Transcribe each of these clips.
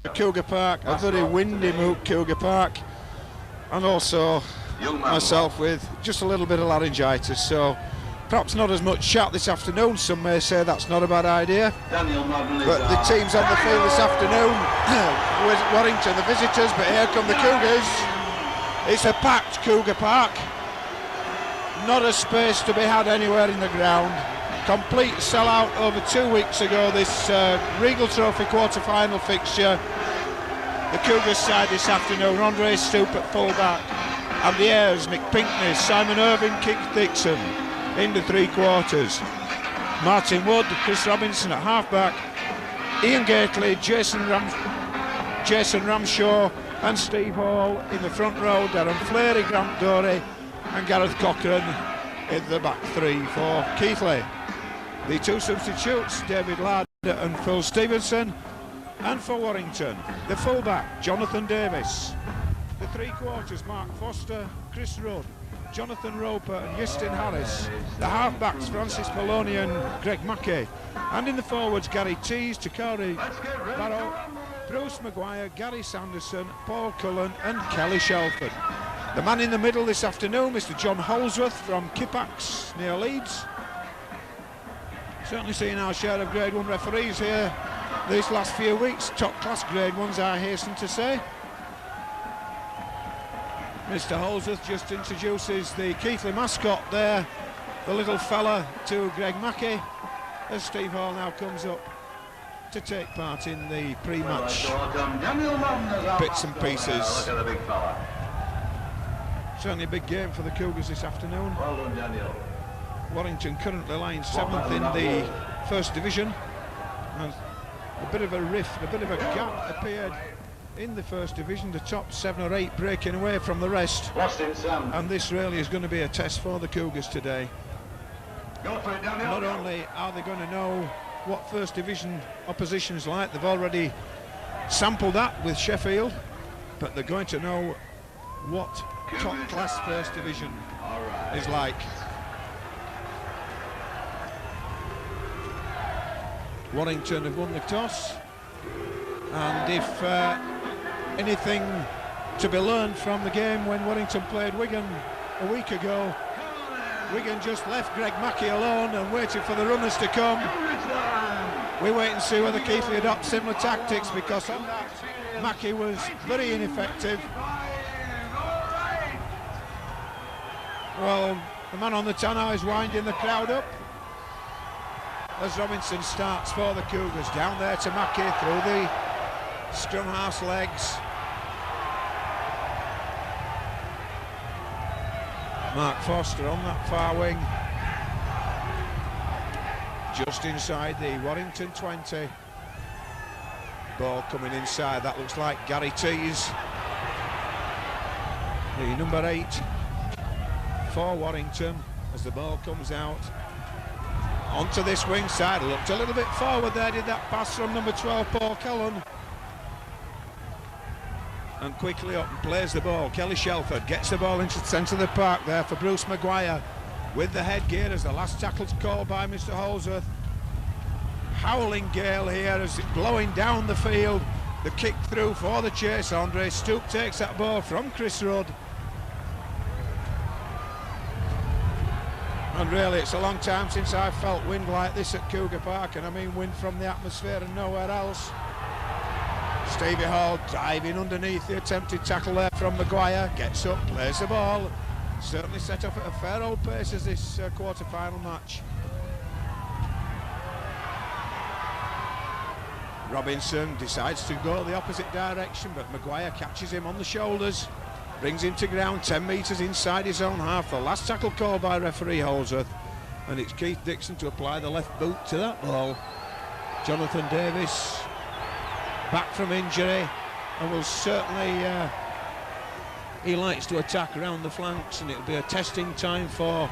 Cougar Park, a very windy Cougar Park, and also myself with just a little bit of laryngitis, so perhaps not as much chat this afternoon. Some may say that's not a bad idea, but the teams on the field this afternoon with Warrington, the visitors, but here come the Cougars. It's a packed Cougar Park, not a space to be had anywhere in the ground. Complete sellout over 2 weeks ago, this Regal Trophy quarter-final fixture. The Cougars side this afternoon, Andre Stoop at full-back, and the heirs, Mick Pinkney, Simon Irving, Keith Dixon in the three quarters. Martin Wood, Chris Robinson at half-back, Ian Gately, Jason Ramshaw and Steve Hall in the front row, Darren Fleary, Grant Dorey and Gareth Cochran in the back three for Keighley. The two substitutes, David Ladd and Phil Stevenson, and for Warrington, the fullback, Jonathan Davies. The three quarters, Mark Foster, Chris Rudd, Jonathan Roper and Justin Harris. The half-backs, Francis Maloney and Greg Mackey. And in the forwards, Gary Tees, Takari Barrow, Bruce Maguire, Gary Sanderson, Paul Cullen and Kelly Shelford. The man in the middle this afternoon, Mr. John Holsworth from Kippax near Leeds. Certainly seen our share of Grade 1 referees here these last few weeks. Top class Grade 1s, I hasten to say. Mr. Holsworth just introduces the Keighley mascot there, the little fella, to Greg Mackey, as Steve Hall now comes up to take part in the pre-match bits and pieces. Certainly a big game for the Cougars this afternoon. Well done, Daniel. Warrington currently lying 7th in the First Division, and a bit of a rift, a bit of a gap appeared in the First Division, the top 7 or 8 breaking away from the rest, and this really is going to be a test for the Cougars today. Not only are they going to know what First Division opposition's like, they've already sampled that with Sheffield, but they're going to know what top class First Division is like. Warrington have won the toss, and if anything to be learned from the game when Warrington played Wigan a week ago, Wigan just left Greg Mackey alone and waited for the runners to come. We wait and see whether Keighley adopt similar tactics, because on that Mackey was very ineffective. Well, the man on the tannoy is winding the crowd up as Robinson starts for the Cougars. Down there to Mackey through the scrum half's legs. Mark Foster on that far wing, just inside the Warrington 20. Ball coming inside, that looks like Gary Tees, the number 8 for Warrington, as the ball comes out onto this wing side. Looked a little bit forward there, did that pass from number 12 Paul Cullen, and quickly up and plays the ball. Kelly Shelford gets the ball into the centre of the park there for Bruce Maguire with the headgear as the last tackle's called by Mr. Holsworth. Howling gale here as it blowing down the field. The kick through for the chase. Andre Stoop takes that ball from Chris Rudd. And really, it's a long time since I've felt wind like this at Cougar Park, and I mean wind from the atmosphere and nowhere else. Stevie Hall diving underneath the attempted tackle there from Maguire, gets up, plays the ball. Certainly set off at a fair old pace as this quarter-final match. Robinson decides to go the opposite direction, but Maguire catches him on the shoulders, brings him to ground 10 metres inside his own half. The last tackle called by referee Holsworth, and it's Keith Dixon to apply the left boot to that ball. Jonathan Davies back from injury, and will certainly he likes to attack around the flanks, and it'll be a testing time for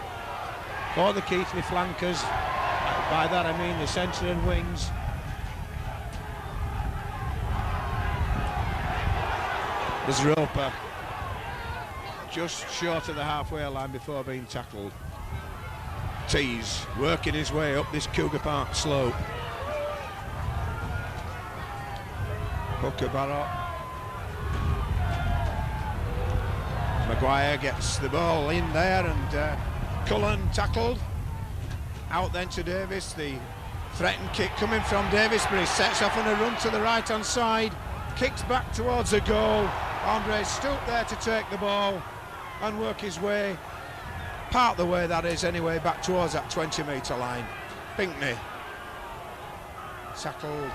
the Keighley flankers. By that I mean the centre and wings. There's Roper just short of the halfway line before being tackled. Tees working his way up this Cougar Park slope. Hooker Barrett. Maguire gets the ball in there, and Cullen tackled. Out then to Davies. The threatened kick coming from Davies, but he sets off on a run to the right hand side. Kicks back towards the goal. Andre stooped there to take the ball and work his way, part the way that is anyway, back towards that 20-metre line. Pinckney tackled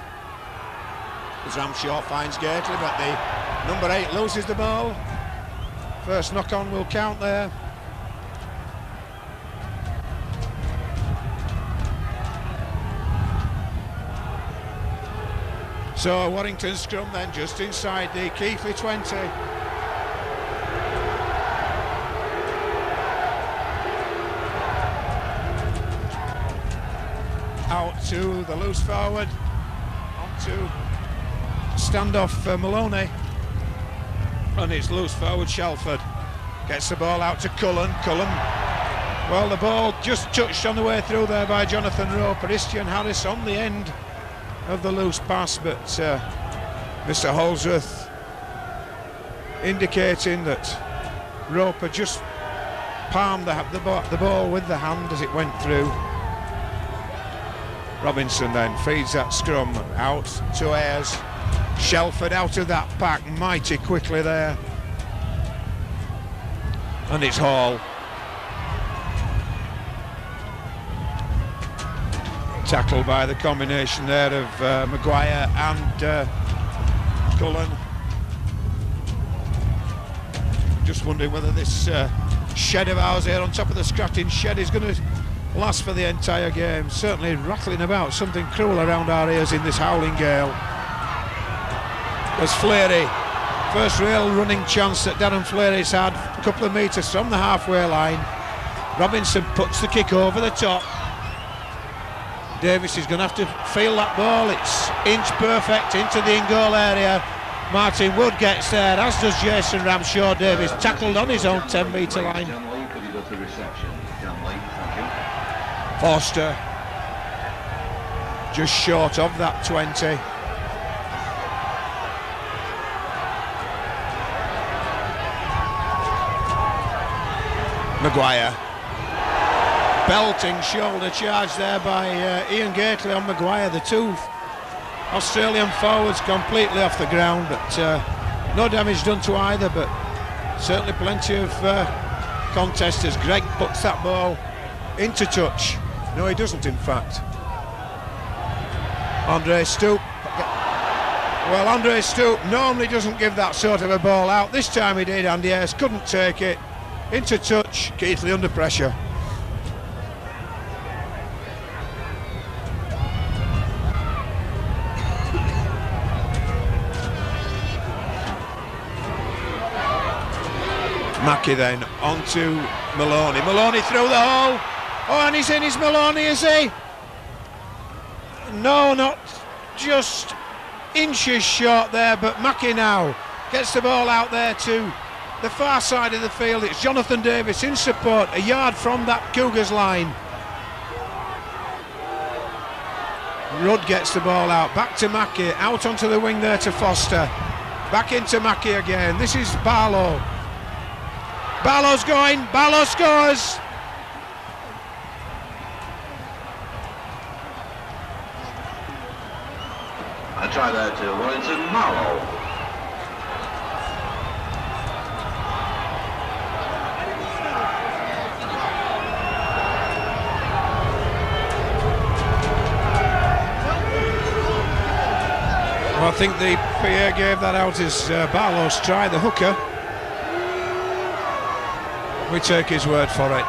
as Ramshaw finds Gately, but the number 8 loses the ball. First knock-on will count there. So Warrington scrum then just inside the Keighley 20. Out to the loose forward, on to standoff for Maloney, and it's loose forward. Shelford gets the ball out to Cullen. Well, the ball just touched on the way through there by Jonathan Roper. Christian Harris on the end of the loose pass, but Mr. Holsworth indicating that Roper just palmed the ball with the hand as it went through. Robinson then feeds that scrum out to Ayres. Shelford out of that pack mighty quickly there, and it's Hall. Tackled by the combination there of Maguire and Cullen. Just wondering whether this shed of ours here on top of the Scratton shed is going to last for the entire game. Certainly rattling about something cruel around our ears in this howling gale. As Fleary, first real running chance that Darren Fleary's had, a couple of metres from the halfway line. Robinson puts the kick over the top. Davies is going to have to feel that ball. It's inch perfect into the in-goal area. Martin Wood gets there, as does Jason Ramshaw. Davies tackled on his own 10-metre line. Forster just short of that 20. Maguire, belting shoulder charge there by Ian Gately on Maguire. The two Australian forwards completely off the ground, but no damage done to either, but certainly plenty of contest as Greg puts that ball into touch. No, he doesn't, in fact. Andre Stoop. Well, Andre Stoop normally doesn't give that sort of a ball out. This time he did, and yes, couldn't take it. Into touch, Keighley under pressure. Mackie then on to Maloney. Maloney through the hole. Oh, and he's in his Maloney, is he? No, not just inches short there, but Mackie now gets the ball out there to the far side of the field. It's Jonathan Davies in support, a yard from that Cougars line. Rudd gets the ball out, back to Mackie, out onto the wing there to Foster. Back into Mackie again. This is Barlow. Barlow's going, Barlow scores! A try there to Warrington, Marlow. Well, I think the PA gave that out as Barlow's try, the hooker. We take his word for it.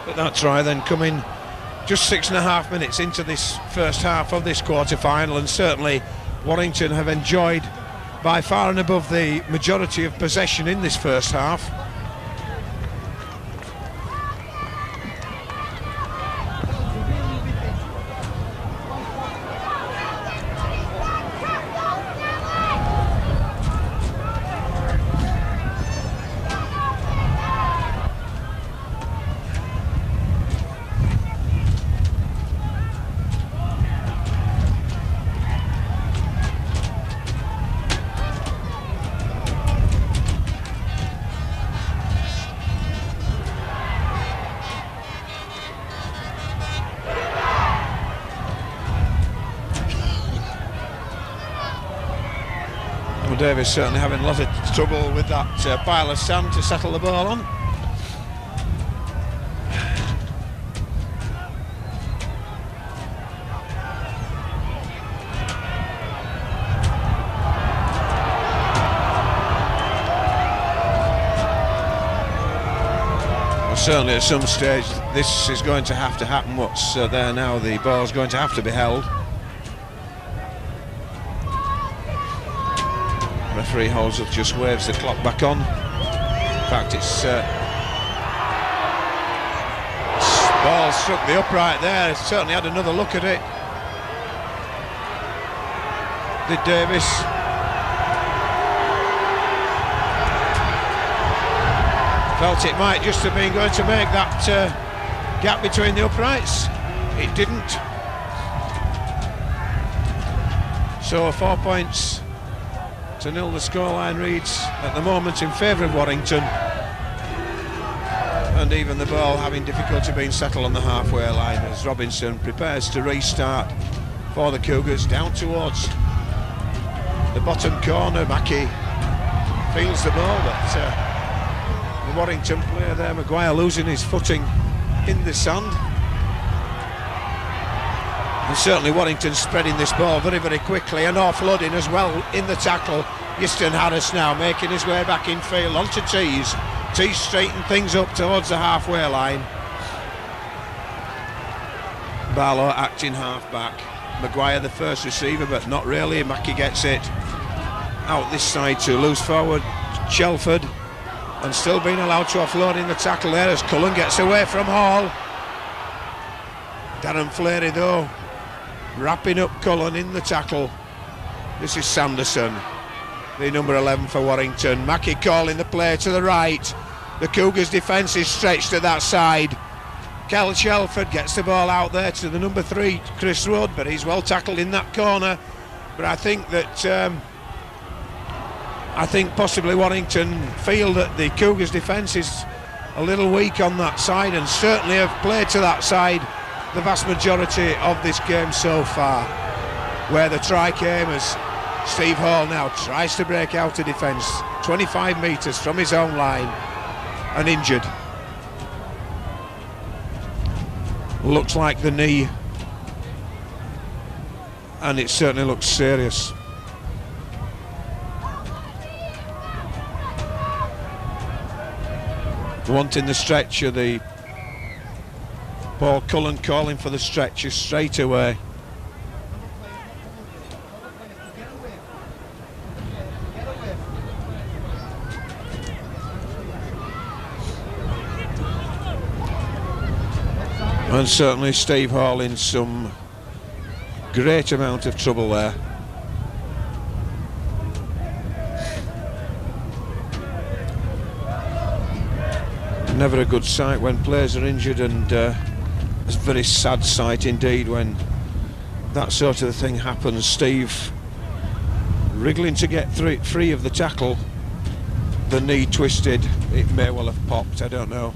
But that try then coming just 6.5 minutes into this first half of this quarter-final, and certainly Warrington have enjoyed by far and above the majority of possession in this first half. Davies certainly having a lot of trouble with that pile of sand to settle the ball on. Well, certainly at some stage this is going to have to happen. What's there now, the ball's going to have to be held. Referee Holsworth just waves the clock back on. In fact, it's ball struck the upright there. Certainly had another look at it. Did Davies. Felt it might just have been going to make that gap between the uprights. It didn't. So 4 points to 0 the scoreline reads at the moment in favour of Warrington, and even the ball having difficulty being settled on the halfway line as Robinson prepares to restart for the Cougars down towards the bottom corner. Mackie feels the ball, but the Warrington player there, Maguire, losing his footing in the sand. And certainly Warrington spreading this ball very, very quickly and offloading as well in the tackle. Euston Harris now making his way back in field onto Tees. Tees straighten things up towards the halfway line. Barlow acting half-back. Maguire the first receiver, but not really. Mackie gets it out this side to loose forward Shelford, and still being allowed to offload in the tackle there as Cullen gets away from Hall. Darren Fleary though wrapping up Cullen in the tackle. This is Sanderson, the number 11 for Warrington. Mackie calling the play to the right. The Cougars defence is stretched to that side. Kel Shelford gets the ball out there to the number 3 Chris Rudd, but he's well tackled in that corner. But I think that possibly Warrington feel that the Cougars defence is a little weak on that side, and certainly have played to that side the vast majority of this game so far. Where the try came as Steve Hall now tries to break out of defence, 25 metres from his own line, and injured. Looks like the knee, and it certainly looks serious. Wanting the stretcher, the Paul Cullen calling for the stretcher straight away. And certainly Steve Hall in some great amount of trouble there. Never a good sight when players are injured, and it's a very sad sight indeed when that sort of thing happens. Steve wriggling to get free of the tackle, the knee twisted. It may well have popped, I don't know.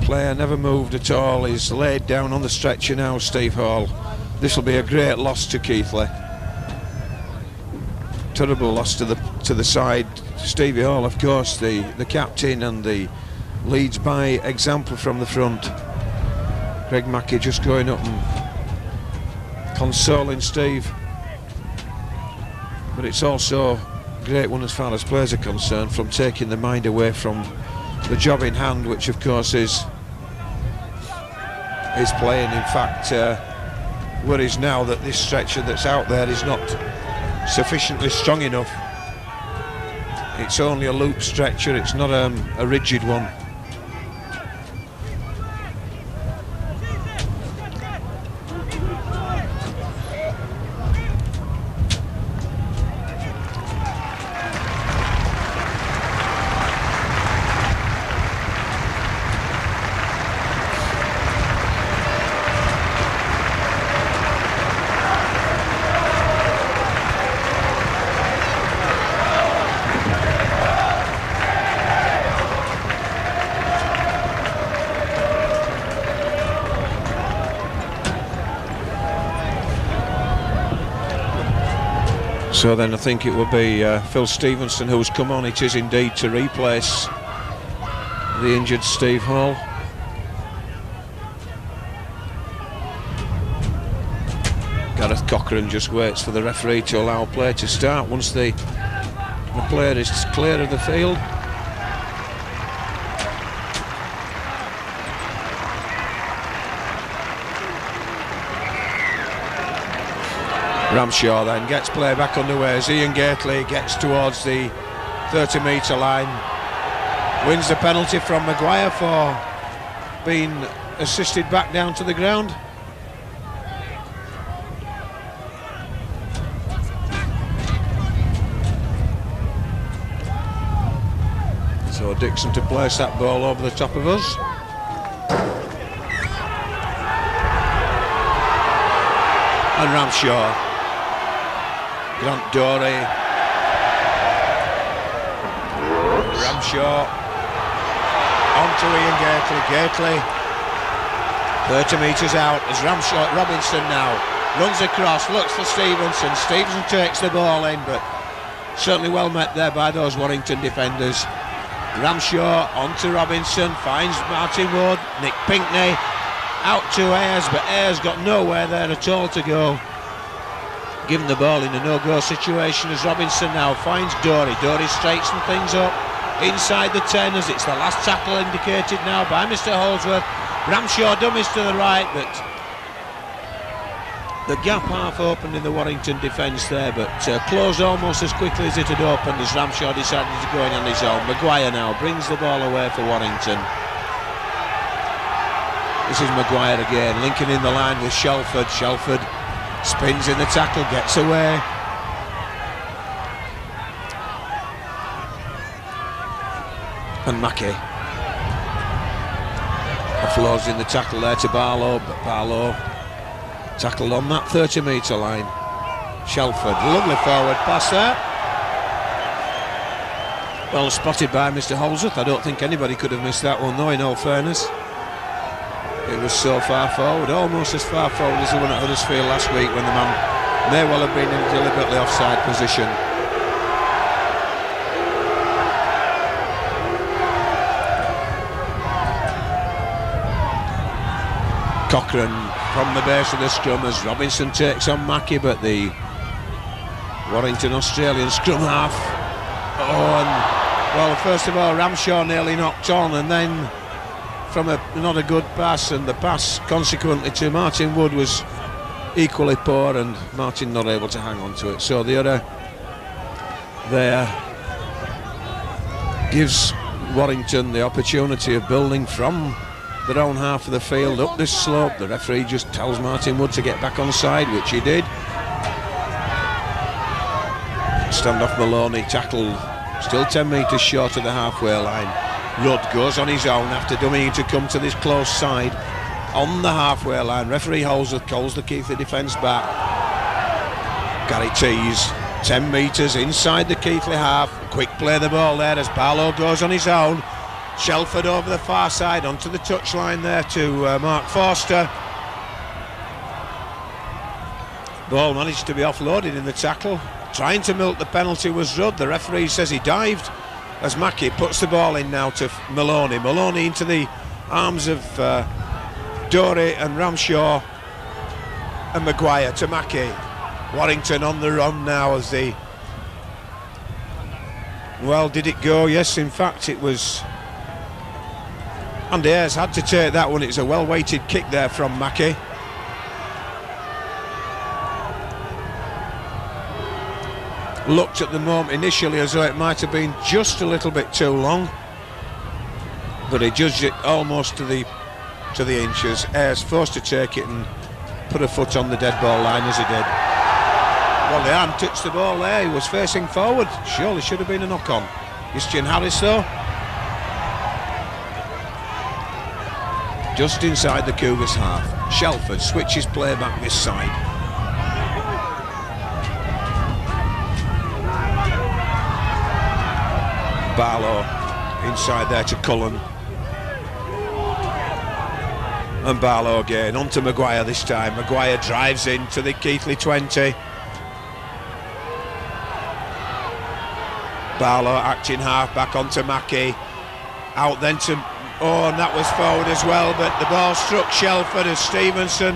Player never moved at all. He's laid down on the stretcher now, Steve Hall. This will be a great loss to Keighley. Terrible loss to the side. Stevie Hall, of course, the captain, and the leads by example from the front. Greg Mackie just going up and consoling Steve. But it's also a great one as far as players are concerned, from taking the mind away from the job in hand, which of course is playing. In fact, worries now that this stretcher that's out there is not sufficiently strong enough. It's only a loop stretcher, it's not a rigid one. So then I think it will be Phil Stevenson who's come on. It is indeed to replace the injured Steve Hall. Gareth Cochran just waits for the referee to allow play to start once the player is clear of the field. Ramshaw then gets play back underway as Ian Gately gets towards the 30-metre line. Wins the penalty from Maguire for being assisted back down to the ground. So Dixon to place that ball over the top of us. And Ramshaw. Grant Dorey. Ramshaw. On to Ian Gately. Gately 30 metres out as Robinson now runs across, looks for Stevenson. Stevenson takes the ball in, but certainly well met there by those Warrington defenders. Ramshaw on to Robinson, finds Martin Wood. Nick Pinkney out to Ayres, but Ayres got nowhere there at all to go. Given the ball in a no-go situation as Robinson now finds Dorey. Dorey straightens things up inside the 10 as it's the last tackle indicated now by Mr. Holdsworth. Ramshaw dummies to the right, but the gap half opened in the Warrington defence there, but closed almost as quickly as it had opened as Ramshaw decided to go in on his own. Maguire now brings the ball away for Warrington. This is Maguire again, linking in the line with Shelford. Shelford spins in the tackle, gets away. And Mackey offloads in the tackle there to Barlow, but Barlow tackled on that 30-metre line. Shelford, lovely forward pass there. Well spotted by Mr. Holdsworth. I don't think anybody could have missed that one though, in all fairness. It was so far forward, almost as far forward as the one at Huddersfield last week when the man may well have been in a deliberately offside position. Cochran from the base of the scrum as Robinson takes on Mackey, but the Warrington Australian scrum half. Oh, and well, first of all, Ramshaw nearly knocked on, and then from not a good pass, and the pass consequently to Martin Wood was equally poor, and Martin not able to hang on to it. So the other there gives Warrington the opportunity of building from their own half of the field up this slope. The referee just tells Martin Wood to get back on side, which he did. Standoff Maloney tackled still 10 metres short of the halfway line. Rudd goes on his own after dummying to come to this close side on the halfway line. Referee Holdsworth calls the Keighley defence back. Gary Tees 10 metres inside the Keighley half. Quick play the ball there as Barlow goes on his own. Shelford over the far side onto the touchline there to Mark Forster. Ball managed to be offloaded in the tackle. Trying to milk the penalty was Rudd. The referee says he dived as Mackey puts the ball in now to Maloney. Maloney into the arms of Dorey and Ramshaw and Maguire to Mackey. Warrington on the run now as the... Well, did it go? Yes, in fact it was... Andy Ayres had to take that one. It's a well-weighted kick there from Mackey. looked at the moment initially as though it might have been just a little bit too long, but he judged it almost to the inches. Ayres forced to take it and put a foot on the dead ball line as he did. Well, the arm touched the ball there. He was facing forward. Surely should have been a knock-on. Christian Harris though, just inside the Cougars half. Shelford switches play back this side. Barlow inside there to Cullen. And Barlow again, on to Maguire this time. Maguire drives into the Keighley 20. Barlow acting half back onto Mackie. Out then to... Oh, and that was forward as well, but the ball struck Shelford as Stevenson.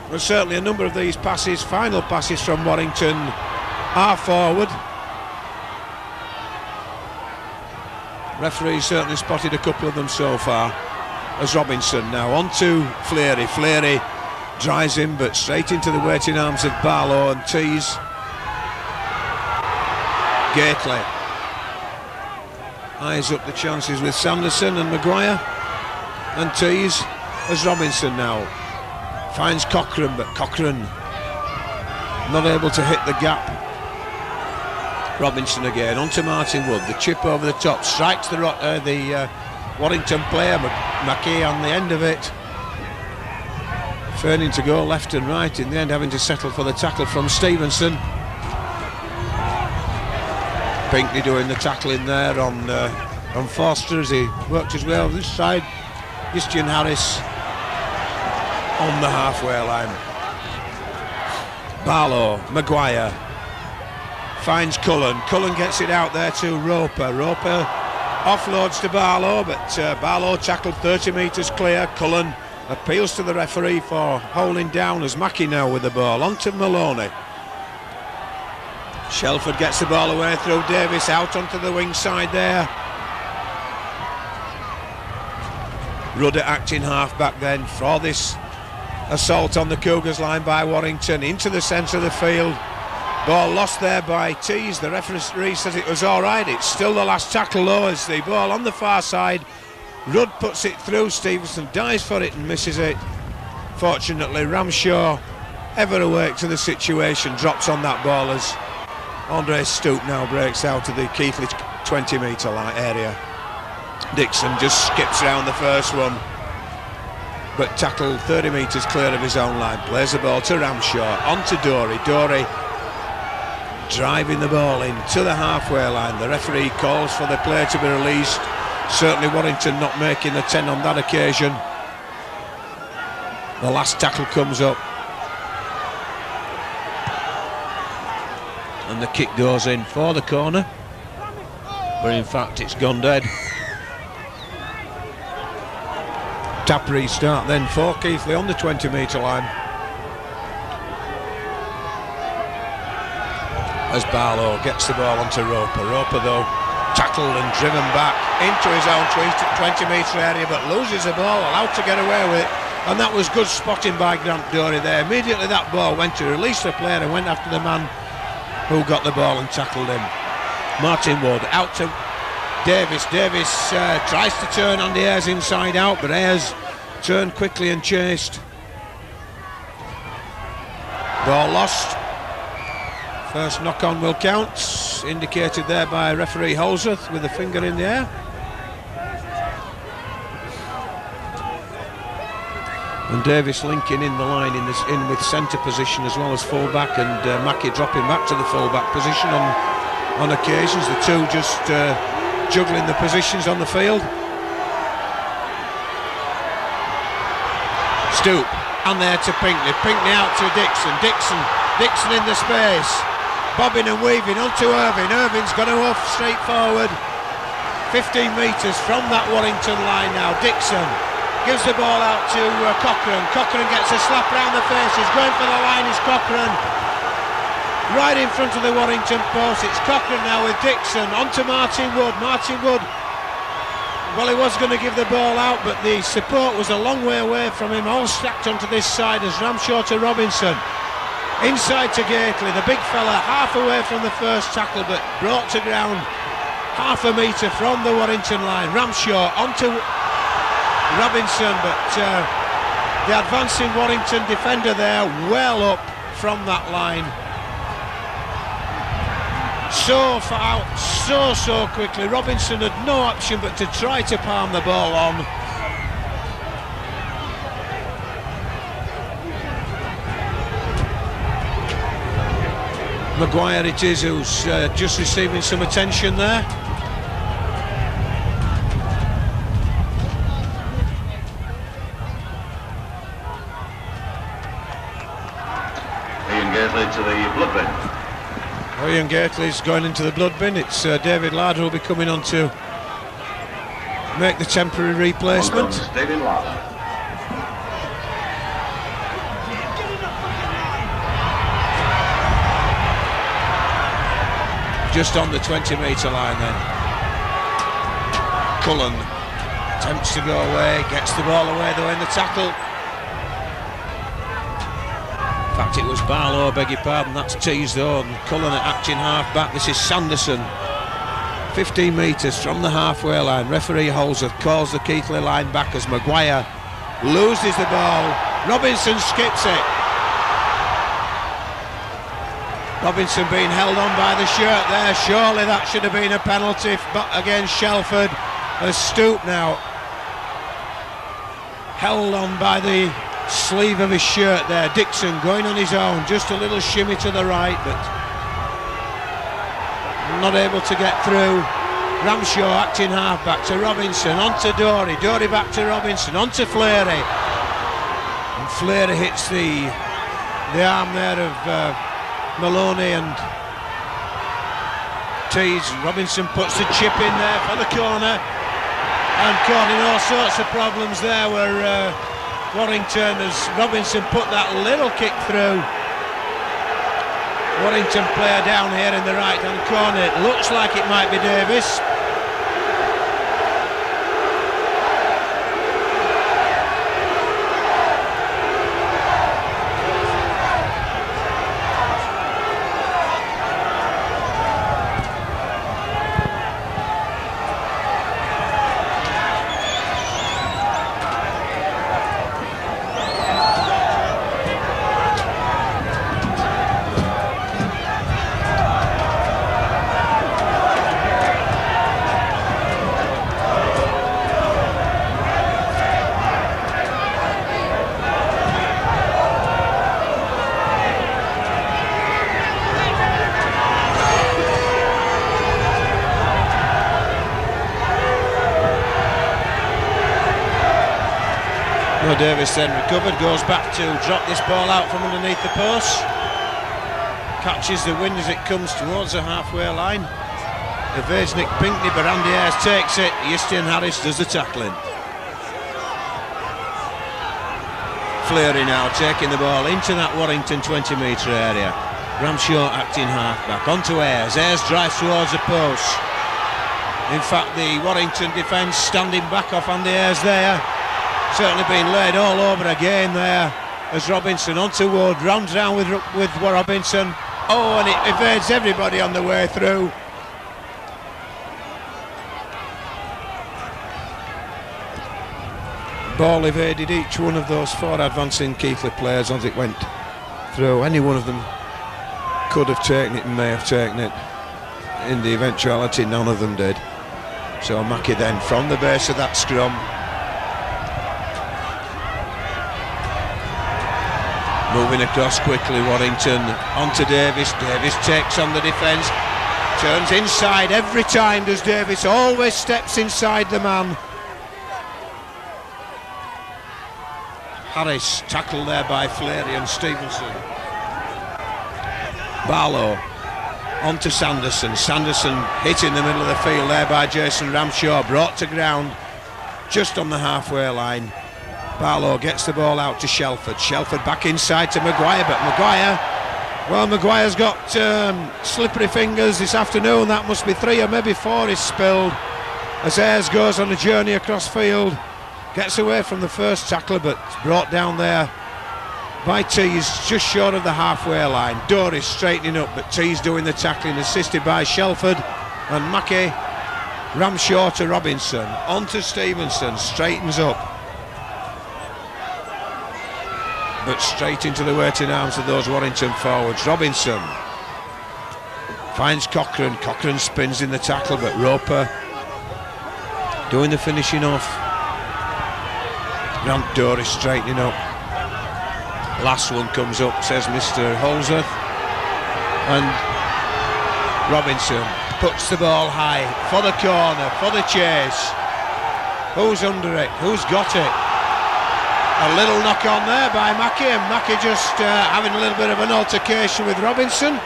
Well, certainly a number of these passes, final passes from Warrington, are forward. Referee certainly spotted a couple of them so far. As Robinson now on to Fleary. Fleary drives in, but straight into the waiting arms of Barlow and tees. Gately eyes up the chances with Sanderson and Maguire, and tees as Robinson now finds Cochrane, but Cochrane not able to hit the gap. Robinson again onto Martin Wood. The chip over the top strikes the Warrington player, Mackie on the end of it. Ferning to go left and right, in the end having to settle for the tackle from Stevenson. Pinckney doing the tackling there on Foster as he worked his way over this side. Christian Harris on the halfway line. Barlow, Maguire finds Cullen. Cullen gets it out there to Roper. Roper offloads to Barlow, but Barlow tackled 30 metres clear. Cullen appeals to the referee for holding down as Mackie now with the ball. On to Maloney. Shelford gets the ball away through Davies, out onto the wing side there. Rudder acting half back then for this assault on the Cougars line by Warrington into the centre of the field. Ball lost there by Tees. The referee says it was alright. It's still the last tackle though, as the ball on the far side. Rudd puts it through. Stevenson dives for it and misses it. Fortunately Ramshaw, ever awake to the situation, drops on that ball as Andre Stoop now breaks out of the Keighley 20 metre line area. Dixon just skips around the first one, but tackled 30 metres clear of his own line. Plays the ball to Ramshaw, on to Dory. Dory driving the ball in to the halfway line. The referee calls for the play to be released. Certainly Warrington not making the 10 on that occasion. The last tackle comes up, and the kick goes in for the corner, but in fact it's gone dead. Tap restart then for Keighley on the 20 metre line. As Barlow gets the ball onto Roper. Roper though tackled and driven back into his own 20 metre area, but loses the ball, allowed to get away with it, and that was good spotting by Grant Dory there. Immediately that ball went to release the player and went after the man who got the ball and tackled him. Martin Wood out to Davies. Davies tries to turn Andy Ayres inside out, but Ayres turned quickly and chased. Ball lost. First knock-on will count, indicated there by referee Holsworth with the finger in the air. And Davies linking in the line in with centre position as well as full-back, and Mackie dropping back to the full-back position on occasions. The two just juggling the positions on the field. Stoop, and there to Pinckney. Pinckney out to Dixon. Dixon in the space. Bobbing and weaving onto Irvine. Irvine's got to off straight forward. 15 metres from that Warrington line now. Dixon gives the ball out to Cochrane. Cochrane gets a slap round the face. He's going for the line, is Cochrane. Right in front of the Warrington post. It's Cochrane now with Dixon. Onto Martin Wood. Martin Wood, well, he was going to give the ball out, but the support was a long way away from him. All stacked onto this side as Ramshaw to Robinson. Inside to Keighley, the big fella, half away from the first tackle, but brought to ground half a metre from the Warrington line. Ramshaw onto Robinson, but the advancing Warrington defender there, well up from that line. So far out, so quickly. Robinson had no option but to try to palm the ball on. Maguire it is, who's just receiving some attention there. Ian Keighley to the blood bin. Ian Keighley's going into the blood bin. It's David Ladd who'll be coming on to make the temporary replacement. David Ladd. Just on the 20-metre line then. Cullen attempts to go away, gets the ball away though in the tackle. In fact, it was Barlow, beg your pardon, that's teased on. Cullen at acting half-back, this is Sanderson. 15 metres from the halfway line. Referee Holzer calls the Keighley line back as Maguire loses the ball. Robinson skips it. Robinson being held on by the shirt there. Surely that should have been a penalty, but against Shelford has stooped now. Held on by the sleeve of his shirt there. Dixon going on his own, just a little shimmy to the right, but not able to get through. Ramshaw acting half-back to Robinson, on to Dory, Dory back to Robinson, on to Fleary. And Fleary hits the arm there of Maloney and tees. Robinson puts the chip in there for the corner and causing all sorts of problems there where Warrington, as Robinson put that little kick through. Warrington player down here in the right hand corner. It looks like it might be Davies. Davies then recovered, goes back to drop this ball out from underneath the post, catches the wind as it comes towards the halfway line, evades Nick Pinkney, but Andy Ayres takes it. Euston Harris does the tackling. Fleary now taking the ball into that Warrington 20-metre area. Ramshaw acting half-back, onto Ayres. Ayres drives towards the post. In fact, the Warrington defence standing back off Andy Ayres there. Certainly been laid all over again there as Robinson onto Wood, runs down with Robinson. Oh, and it evades everybody on the way through. Ball evaded each one of those four advancing Keighley players as it went through. Any one of them could have taken it and may have taken it. In the eventuality, none of them did. So Mackie then from the base of that scrum. Moving across quickly, Warrington onto Davies. Davies takes on the defence, turns inside every time, does Davies, always steps inside the man. Harris tackled there by Fleary and Stevenson. Barlow onto Sanderson. Sanderson hit in the middle of the field there by Jason Ramshaw, brought to ground just on the halfway line. Barlow gets the ball out to Shelford. Shelford back inside to Maguire, but Maguire's got slippery fingers this afternoon. That must be 3 or maybe 4 he's spilled as Ayres goes on a journey across field. Gets away from the first tackler, but brought down there by Tees, just short of the halfway line. Doris straightening up, but Tees doing the tackling, assisted by Shelford, and Mackey Ramshaw to Robinson, on to Stevenson, straightens up, but straight into the waiting arms of those Warrington forwards. Robinson finds Cochrane, Cochrane spins in the tackle, but Roper doing the finishing off. Grant Doris straightening up. Last one comes up, says Mr. Holsworth, and Robinson puts the ball high for the corner, for the chase. Who's under it? Who's got it? A little knock on there by Mackey, and Mackey just having a little bit of an altercation with Robinson.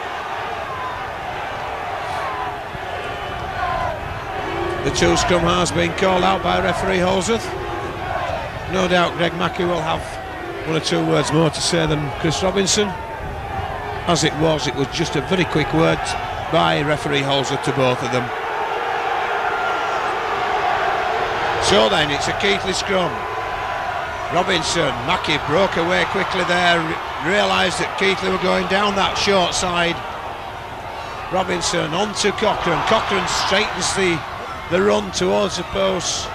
The two scrum halves being called out by referee Holsworth. No doubt Greg Mackey will have one or two words more to say than Chris Robinson. As it was just a very quick word by referee Holsworth to both of them. So then it's a Keighley scrum. Robinson, Mackey broke away quickly there, realised that Keighley were going down that short side. Robinson on to Cochrane. Cochrane straightens the run towards the post.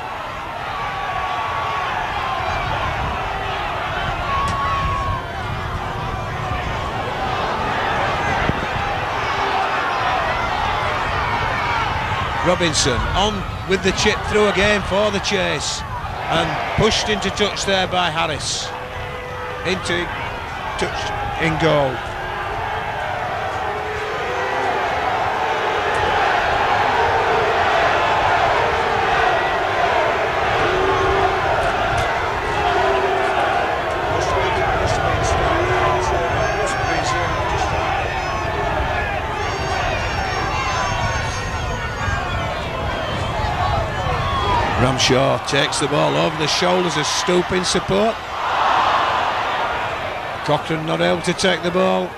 Robinson on with the chip through again for the chase, and pushed into touch there by Harris. Into touch in goal. Ramshaw takes the ball over the shoulders of stooping support. Cochrane not able to take the ball.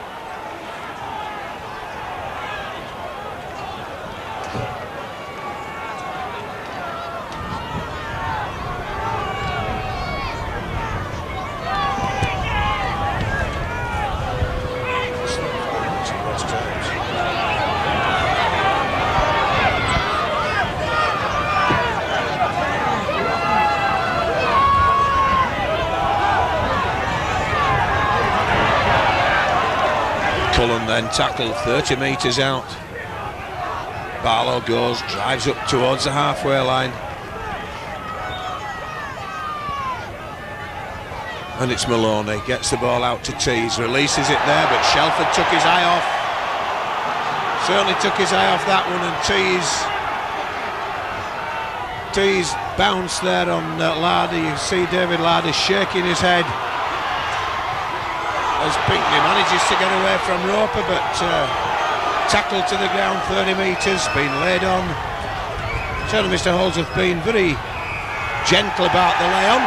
Cullen then tackled 30 metres out. Barlow goes, drives up towards the halfway line. And it's Maloney, gets the ball out to Tees, releases it there, but Shelford took his eye off. Certainly took his eye off that one, and Tees bounced there on Lardy. You see David Lardy shaking his head as Pinckney manages to get away from Roper, but tackled to the ground 30 metres, been laid on. Certainly Mr. Holsworth been very gentle about the lay-on.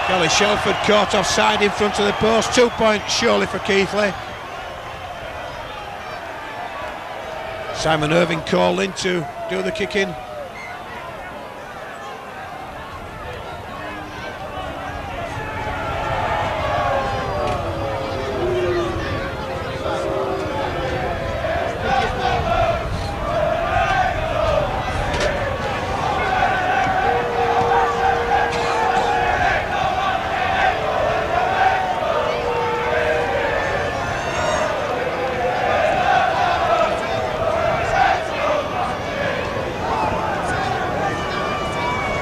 Kelly Shelford caught offside in front of the post. 2 points surely for Keighley. Simon Irving called in to do the kick-in.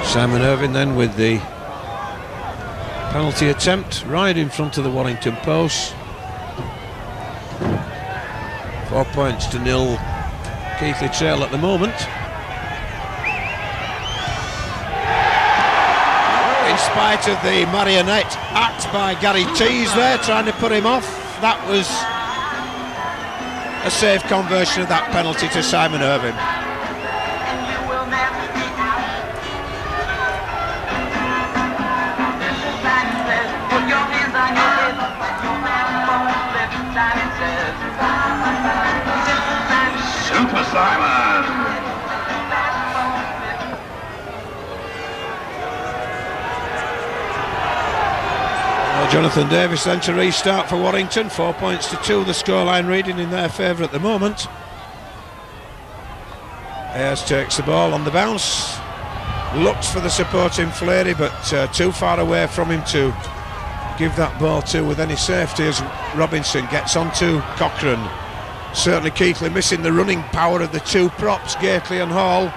Simon Irving then with the penalty attempt right in front of the Warrington post. 4 points to nil, Keighley trail at the moment. In spite of the marionette act by Gary Tees there, trying to put him off, that was a safe conversion of that penalty to Simon Irving. Super Simon! Jonathan Davies then to restart for Warrington. 4 points to 2, the scoreline reading in their favour at the moment. Ayres takes the ball on the bounce, looks for the supporting Fleary, but too far away from him to give that ball to with any safety as Robinson gets onto Cochrane. Certainly Keighley missing the running power of the two props, Gately and Hall.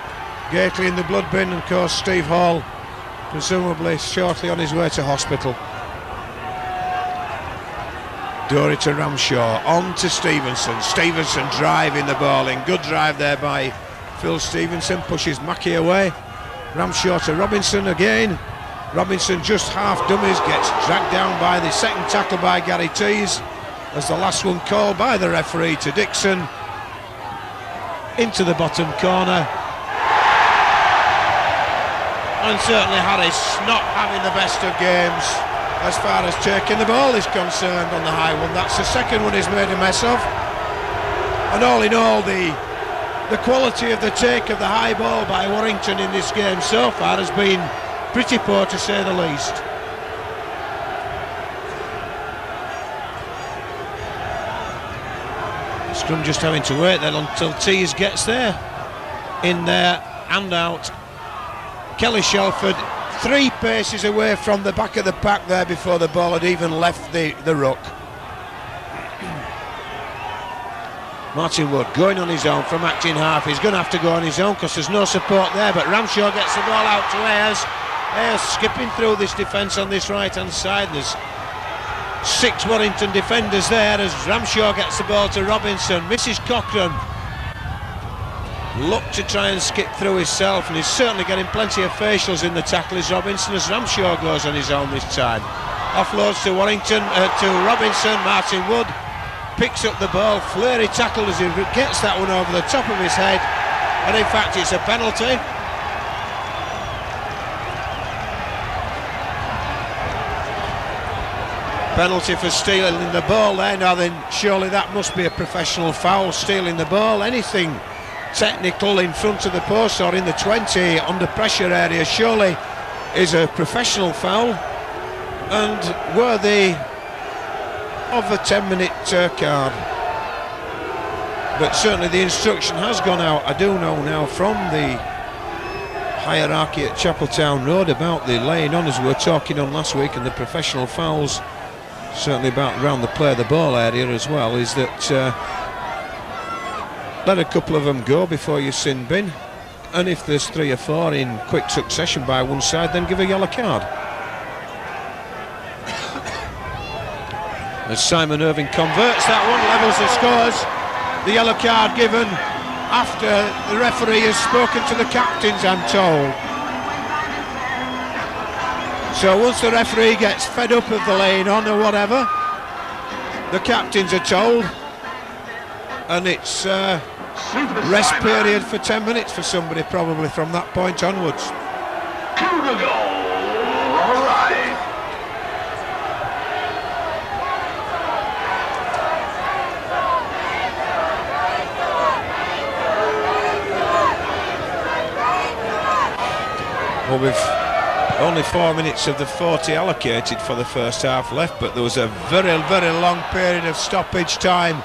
Gately in the blood bin, and of course Steve Hall presumably shortly on his way to hospital. Dory to Ramshaw, on to Stevenson. Stevenson driving the ball in, good drive there by Phil Stevenson, pushes Mackie away. Ramshaw to Robinson again. Robinson just half dummies, gets dragged down by the second tackle by Gary Tees, as the last one called by the referee to Dixon. Into the bottom corner. And certainly Harris not having the best of games as far as taking the ball is concerned on the high one. That's the second one he's made a mess of. And all in all, the quality of the take of the high ball by Warrington in this game so far has been pretty poor, to say the least. Scrum just having to wait then until Tees gets there. In there and out. Kelly Shelford 3 paces away from the back of the pack there before the ball had even left the ruck. Martin Wood going on his own from acting half. He's going to have to go on his own because there's no support there, but Ramshaw gets the ball out to Ayres. Ayres skipping through this defence on this right hand side. There's 6 Warrington defenders there as Ramshaw gets the ball to Robinson. Misses Cochrane. Looked to try and skip through himself, and he's certainly getting plenty of facials in the tackle as Robinson, as Ramshaw goes on his own this time. Offloads to Warrington, to Robinson. Martin Wood picks up the ball. Fleary tackled as he gets that one over the top of his head, and in fact it's a penalty. Penalty for stealing the ball there. Now then, surely that must be a professional foul, stealing the ball. Anything technical in front of the post or in the 20 under pressure area surely is a professional foul and worthy of a 10-minute card. But certainly the instruction has gone out, I do know now, from the hierarchy at Chapeltown Road about the laying on, as we were talking on last week, and the professional fouls certainly about around the play of the ball area as well, is that let a couple of them go before you sin bin, and if there's 3 or 4 in quick succession by one side, then give a yellow card. As Simon Irving converts that one, levels the scores. The yellow card given after the referee has spoken to the captains, I'm told. So once the referee gets fed up of the laying on or whatever, the captains are told, and it's rest period for 10 minutes for somebody probably from that point onwards. Cougar goal, all right. Well, we've only 4 minutes of the 40 allocated for the first half left, but there was a very, very long period of stoppage time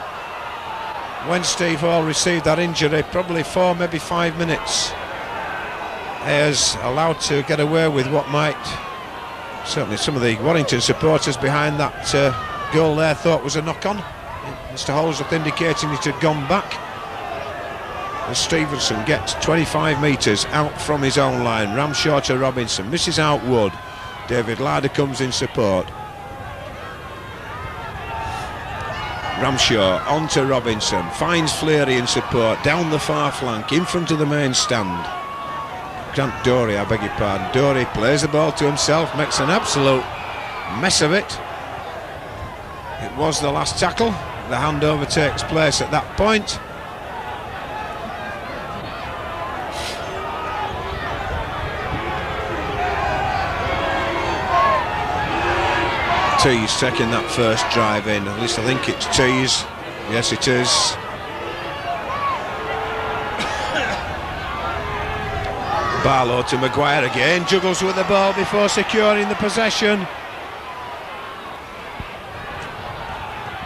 when Steve Hall received that injury, probably 4, maybe 5 minutes. Ayres allowed to get away with what might, certainly some of the Warrington supporters behind that goal there thought was a knock-on. Mr Holsworth indicating it had gone back. As Stevenson gets 25 metres out from his own line. Ramshaw to Robinson, misses out Wood. David Larder comes in support. Ramshaw on to Robinson, finds Fleary in support, down the far flank, in front of the main stand. Grant Dory, I beg your pardon. Dory plays the ball to himself, makes an absolute mess of it. It was the last tackle. The handover takes place at that point. Tees taking that first drive in, at least I think it's Tees. Yes, it is. Barlow to Maguire again, juggles with the ball before securing the possession.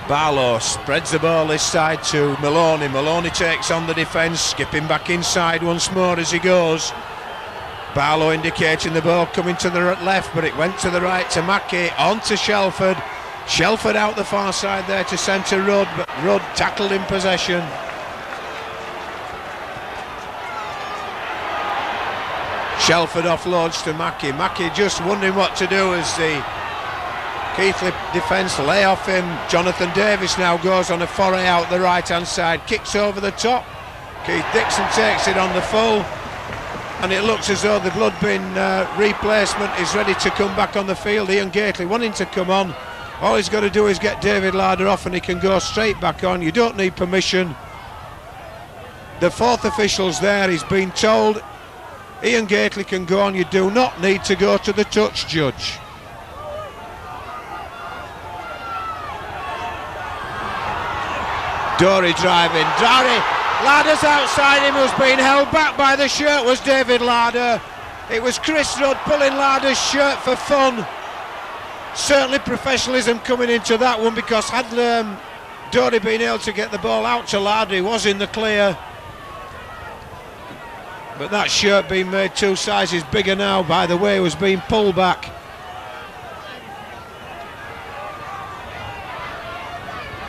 Barlow spreads the ball this side to Maloney. Maloney takes on the defence, skipping back inside once more as he goes. Barlow indicating the ball coming to the left, but it went to the right to Mackey, on to Shelford. Shelford out the far side there to centre Rudd, but Rudd tackled in possession. Shelford offloads to Mackey. Mackey just wondering what to do as the Keighley defence lay off him. Jonathan Davies now goes on a foray out the right hand side, kicks over the top. Keith Dixon takes it on the full, and it looks as though the Bloodbin replacement is ready to come back on the field. Ian Gately wanting to come on. All he's got to do is get David Larder off and he can go straight back on. You don't need permission. The fourth official's there. He's been told Ian Gately can go on. You do not need to go to the touch, judge. Dory driving. Larder's outside him, who's been held back by the shirt was David Larder. It was Chris Rudd pulling Larder's shirt for fun. Certainly professionalism coming into that one, because had Dory been able to get the ball out to Larder, he was in the clear. But that shirt being made 2 sizes bigger now by the way it was being pulled back.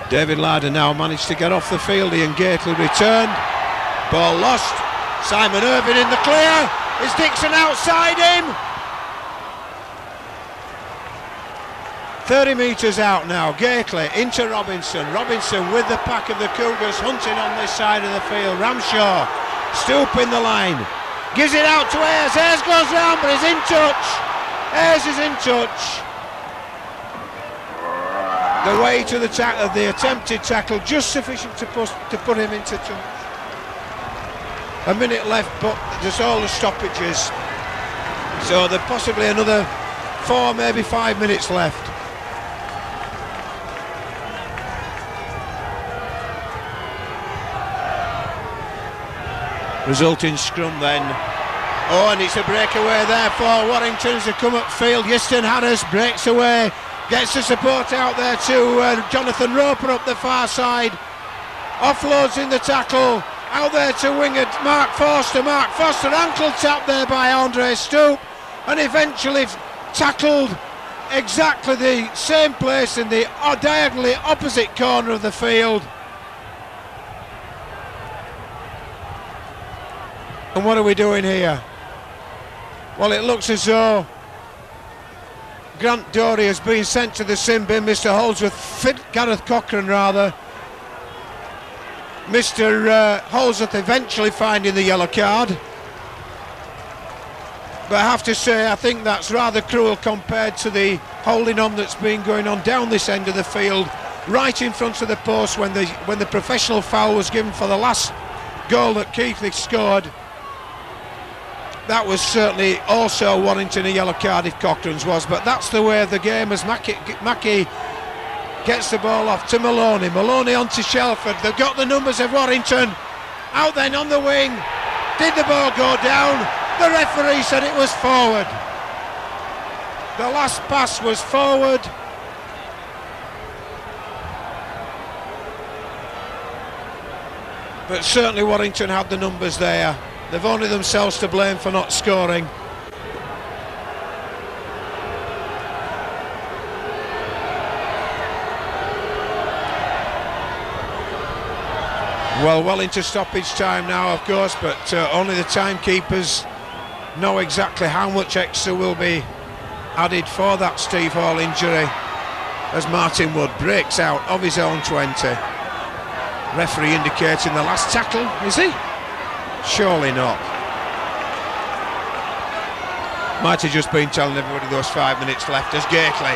David Larder now managed to get off the field. Ian Gately returned. Ball lost. Simon Irvine in the clear. Is Dixon outside him? 30 metres out now. Gately into Robinson. Robinson with the pack of the Cougars hunting on this side of the field. Ramshaw stooping the line. Gives it out to Ayres. Ayres goes round, but he's in touch. Ayres is in touch. The weight of the attempted tackle just sufficient to put him into touch. A minute left, but there's all the stoppages, so there's possibly another 4, maybe 5 minutes left. Resulting scrum then. Oh, and it's a breakaway there for Warrington as they come upfield. Euston Harris breaks away. Gets the support out there to Jonathan Roper up the far side. Offloads in the tackle. Out there to winger Mark Forster. Mark Forster ankle tapped there by Andre Stoop. And eventually tackled exactly the same place in the diagonally opposite corner of the field. And what are we doing here? Well, it looks as though Grant Dory has been sent to the sin bin. Mr. Gareth Cochran rather. Mr. Holsworth eventually finding the yellow card. But I have to say, I think that's rather cruel compared to the holding on that's been going on down this end of the field, right in front of the post when the professional foul was given for the last goal that Keighley scored. That was certainly also Warrington a yellow card if Cochran's was, but that's the way of the game as Mackey gets the ball off to Maloney. Maloney on to Shelford. They've got the numbers of Warrington. Out then on the wing. Did the ball go down? The referee said it was forward. The last pass was forward. But certainly Warrington had the numbers there. They've only themselves to blame for not scoring. Well into stoppage time now, of course, but only the timekeepers know exactly how much extra will be added for that Steve Hall injury as Martin Wood breaks out of his own 20. Referee indicating the last tackle, is he? Surely not. Might have just been telling everybody those 5 minutes left as Gately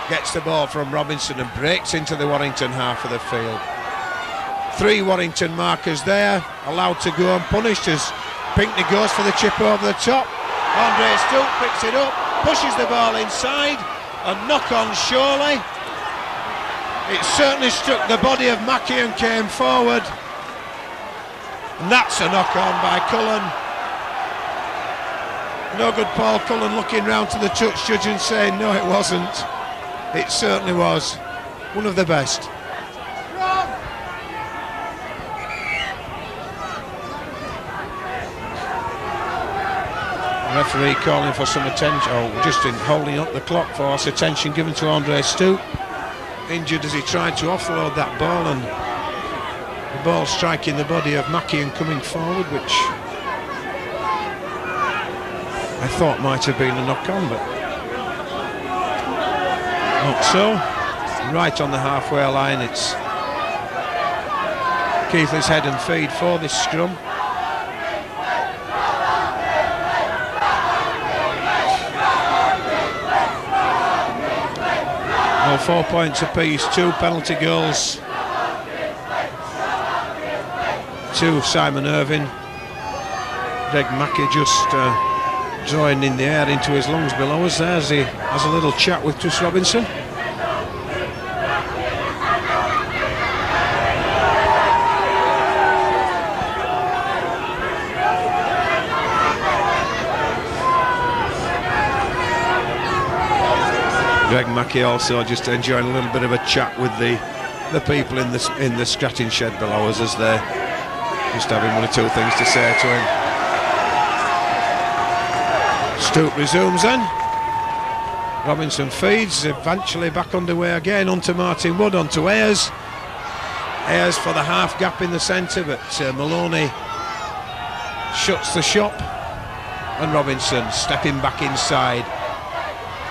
gets the ball from Robinson and breaks into the Warrington half of the field. 3 Warrington markers there, allowed to go and punished as Pinkney goes for the chip over the top. Andre Stoop picks it up, pushes the ball inside, a knock on surely. It certainly struck the body of Mackey and came forward. And that's a knock on by Cullen. No good Paul Cullen looking round to the touch judge and saying no, it wasn't. It certainly was one of the best. Referee calling for some attention, just in holding up the clock for us. Attention given to Andre Stoop. Injured as he tried to offload that ball, and the ball striking the body of Mackie and coming forward, which I thought might have been a knock-on, but not so. Right on the halfway line, it's Keighley's head and feed for this scrum. Well, 4 points apiece, 2 penalty goals to Simon Irvine. Greg Mackey just drawing in the air into his lungs below us there as he has a little chat with Chris Robinson. Greg Mackey also just enjoying a little bit of a chat with the people in the scratching shed below us as they're just having one or two things to say to him. Stoop resumes then. Robinson feeds, eventually back underway again onto Martin Wood, onto Ayers. Ayers for the half gap in the centre, but Maloney shuts the shop, and Robinson stepping back inside,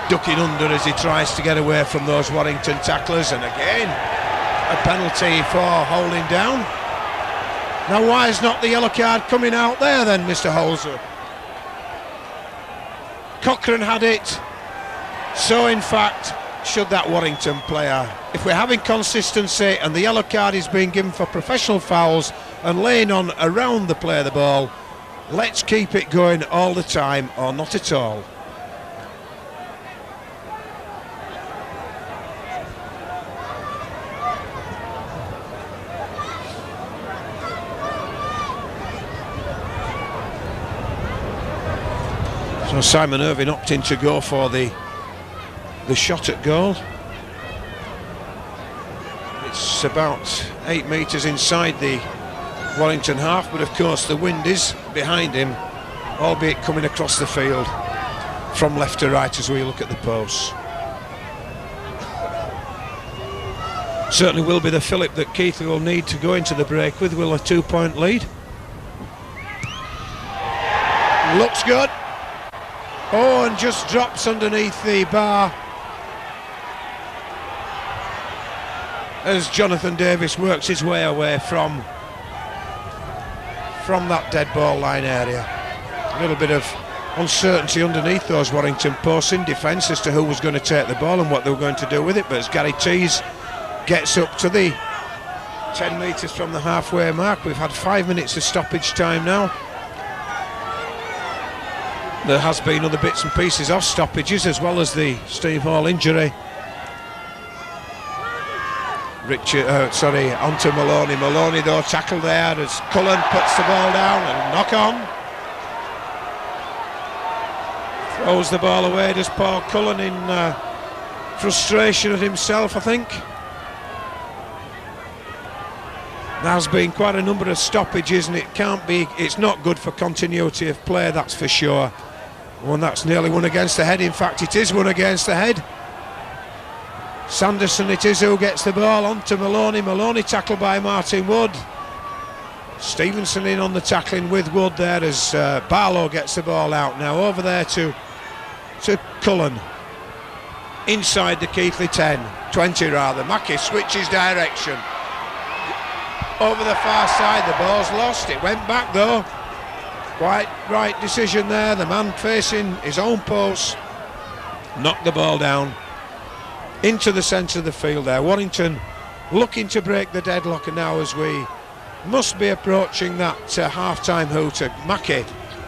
ducking under as he tries to get away from those Warrington tacklers, and again a penalty for holding down. Now why is not the yellow card coming out there then, Mr. Holzer? Cochrane had it, so in fact should that Warrington player. If we're having consistency and the yellow card is being given for professional fouls and laying on around the play of the ball, let's keep it going all the time, or not at all. So Simon Irvine opting to go for the shot at goal. It's about 8 metres inside the Warrington half, but of course the wind is behind him, albeit coming across the field from left to right as we look at the posts. Certainly will be the fillip that Keighley will need to go into the break with. Will a 2-point lead. Looks good. Oh, and just drops underneath the bar as Jonathan Davies works his way away from that dead ball line area. A little bit of uncertainty underneath those Warrington posts in defence as to who was going to take the ball and what they were going to do with it, but as Gary Tees gets up to the 10 metres from the halfway mark, we've had 5 minutes of stoppage time now. There has been other bits and pieces of stoppages, as well as the Steve Hall injury. Onto Maloney. Maloney though tackled there as Cullen puts the ball down and knock on. Throws the ball away, does Paul Cullen, in frustration at himself, I think. There's been quite a number of stoppages, and it's not good for continuity of play, that's for sure. One that's nearly one against the head. In fact, it is one against the head. Sanderson it is who gets the ball onto Maloney. Maloney tackled by Martin Wood. Stevenson in on the tackling with Wood there as Barlow gets the ball out. Now over there to Cullen. Inside the Keighley 20 rather. Mackey switches direction. Over the far side, the ball's lost. It went back though. Quite right decision there. The man facing his own post knocked the ball down into the centre of the field there. Warrington looking to break the deadlock now as we must be approaching that half-time hooter. Mackey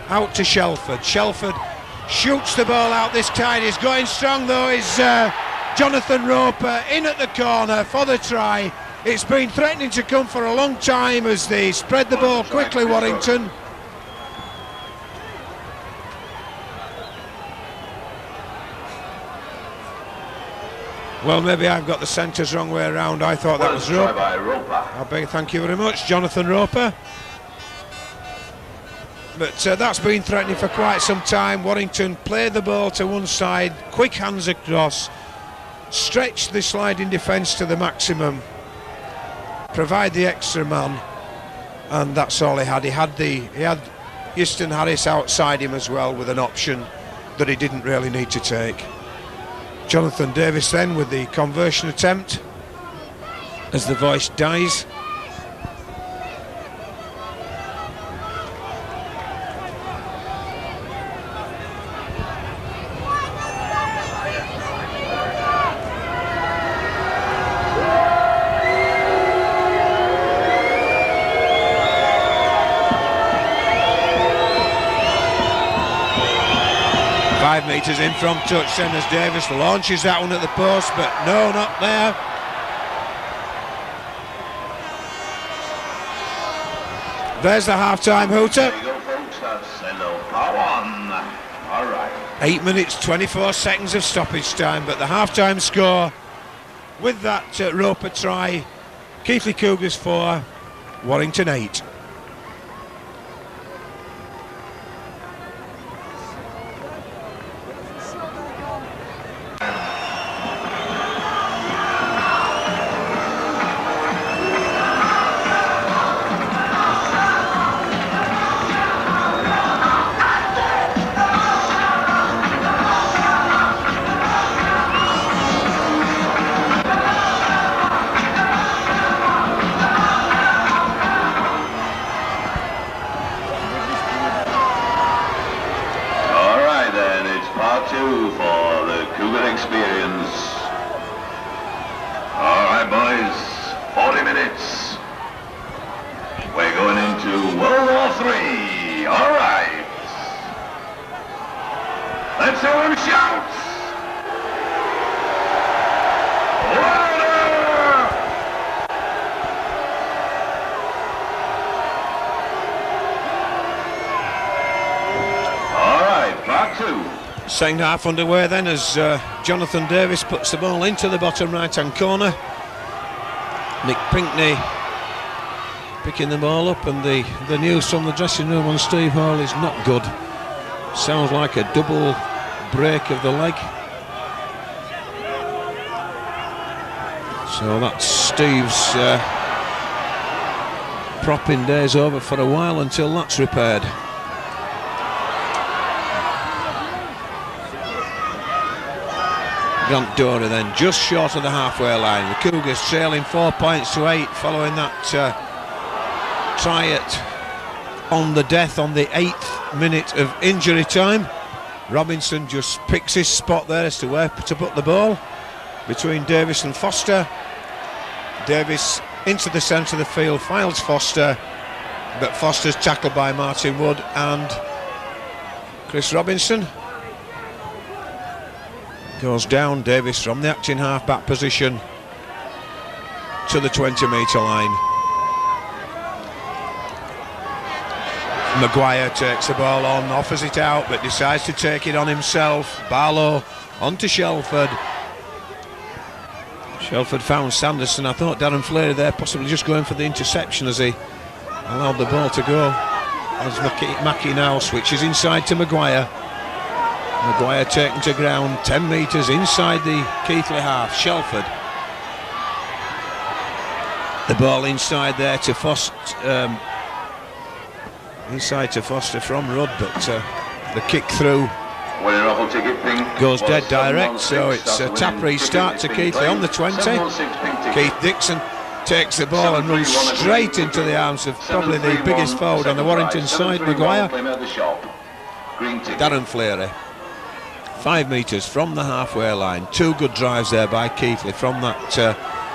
out to Shelford. Shelford shoots the ball out this time. He's going strong though, is Jonathan Roper in at the corner for the try. It's been threatening to come for a long time as they spread the ball quickly, Warrington. Well, maybe I've got the centres wrong way around. I thought that was Roper. I beg, thank you very much, Jonathan Roper. But that's been threatening for quite some time. Warrington play the ball to one side, quick hands across, stretch the sliding defence to the maximum, provide the extra man, and that's all he had. He had Easton Harris outside him as well with an option that he didn't really need to take. Jonathan Davies then with the conversion attempt as the voice dies. Metres in from touch then as Davies launches that one at the post, but no, not there. There's the half-time hooter. 8 minutes 24 seconds of stoppage time, but the half-time score with that Roper try, Keighley Cougars 4, Warrington 8. Second half underway then as Jonathan Davies puts the ball into the bottom right hand corner. Nick Pinkney picking the ball up, and the news from the dressing room on Steve Hall is not good. Sounds like a double break of the leg. So that's Steve's propping days over for a while until that's repaired. Grant Dory then just short of the halfway line. The Cougars trailing 4 points to 8 following that try on the death on the 8th minute of injury time. Robinson just picks his spot there as to where to put the ball between Davies and Foster. Davies into the centre of the field, files Foster, but Foster's tackled by Martin Wood and Chris Robinson. Goes down. Davies from the acting half-back position to the 20-metre line. Maguire takes the ball on, offers it out, but decides to take it on himself. Barlow onto Shelford. Shelford found Sanderson. I thought Darren Fleary there possibly just going for the interception as he allowed the ball to go. As Mackie now switches inside to Maguire. Maguire taken to ground, 10 metres inside the Keighley half. Shelford. The ball inside there to Foster. Inside to Foster from Rudd, but the kick through goes dead direct. So it's a tap restart to Keighley on the 20. Keith Dixon takes the ball and runs straight into the arms of probably the biggest forward on the Warrington side, Maguire. Darren Fleary. 5 metres from the halfway line. 2 good drives there by Keighley from that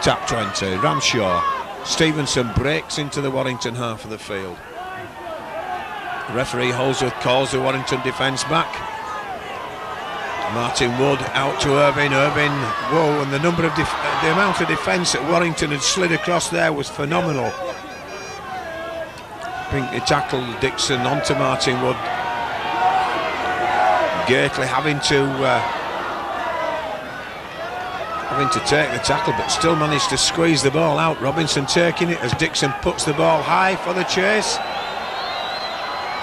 tap 20. Ramshaw. Stevenson breaks into the Warrington half of the field. The referee Holsworth calls the Warrington defence back. Martin Wood out to Irvine. Irvine, whoa, and the number of the amount of defence that Warrington had slid across there was phenomenal. Pinkley tackled Dixon onto Martin Wood. Keighley having to take the tackle, but still managed to squeeze the ball out. Robinson taking it as Dixon puts the ball high for the chase.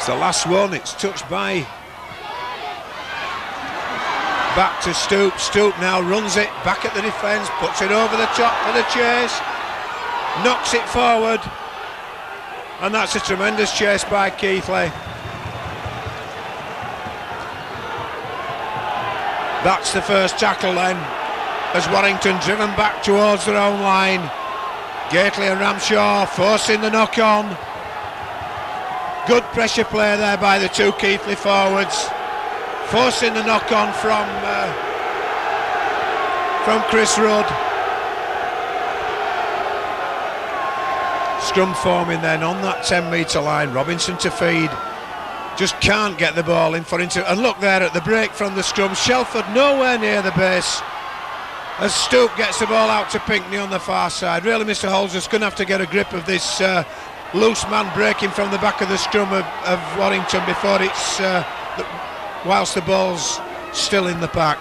It's the last one, it's touched by. Back to Stoop. Stoop now runs it back at the defence, puts it over the top for the chase, knocks it forward, and that's a tremendous chase by Keighley. That's the first tackle then, as Warrington driven back towards their own line. Gately and Ramshaw forcing the knock-on. Good pressure play there by the two Keighley forwards, forcing the knock-on from Chris Rudd. Scrum forming then on that 10-metre line. Robinson to feed. Just can't get the ball in for into. And look there at the break from the scrum. Shelford nowhere near the base as Stoop gets the ball out to Pinkney on the far side. Really, Mr. Holsworth's going to have to get a grip of this loose man breaking from the back of the scrum of Warrington before it's whilst the ball's still in the pack.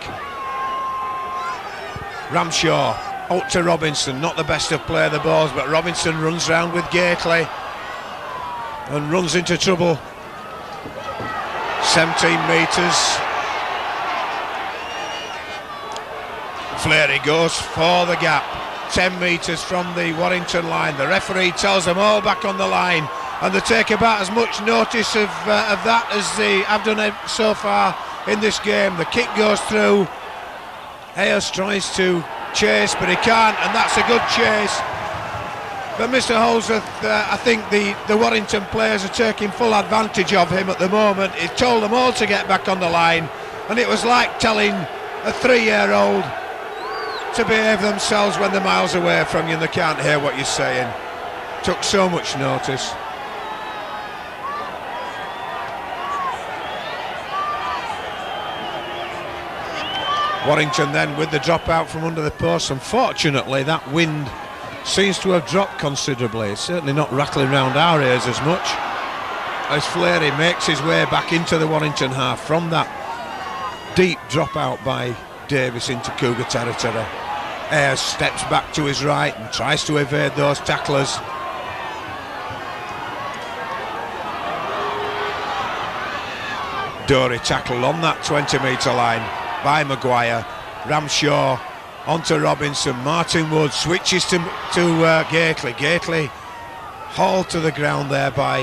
Ramshaw out to Robinson, not the best of play of the balls, but Robinson runs round with Gately and runs into trouble. 17 metres. Fleary goes for the gap, 10 metres from the Warrington line. The referee tells them all back on the line, and they take about as much notice of that as they have done so far in this game. The kick goes through. Ayers tries to chase, but he can't, and that's a good chase. But Mr. Holsworth, I think the Warrington players are taking full advantage of him at the moment. He told them all to get back on the line, and it was like telling a 3-year-old to behave themselves when they're miles away from you and they can't hear what you're saying. Took so much notice. Warrington then with the drop out from under the post. Unfortunately, that wind seems to have dropped considerably. It's certainly not rattling round our ears as much as Fleary makes his way back into the Warrington half from that deep drop out by Davies into Cougar territory. Ayres steps back to his right and tries to evade those tacklers. Dory tackled on that 20-metre line by Maguire. Ramshaw onto Robinson. Martin Wood switches to Gately. Gately hauled to the ground there by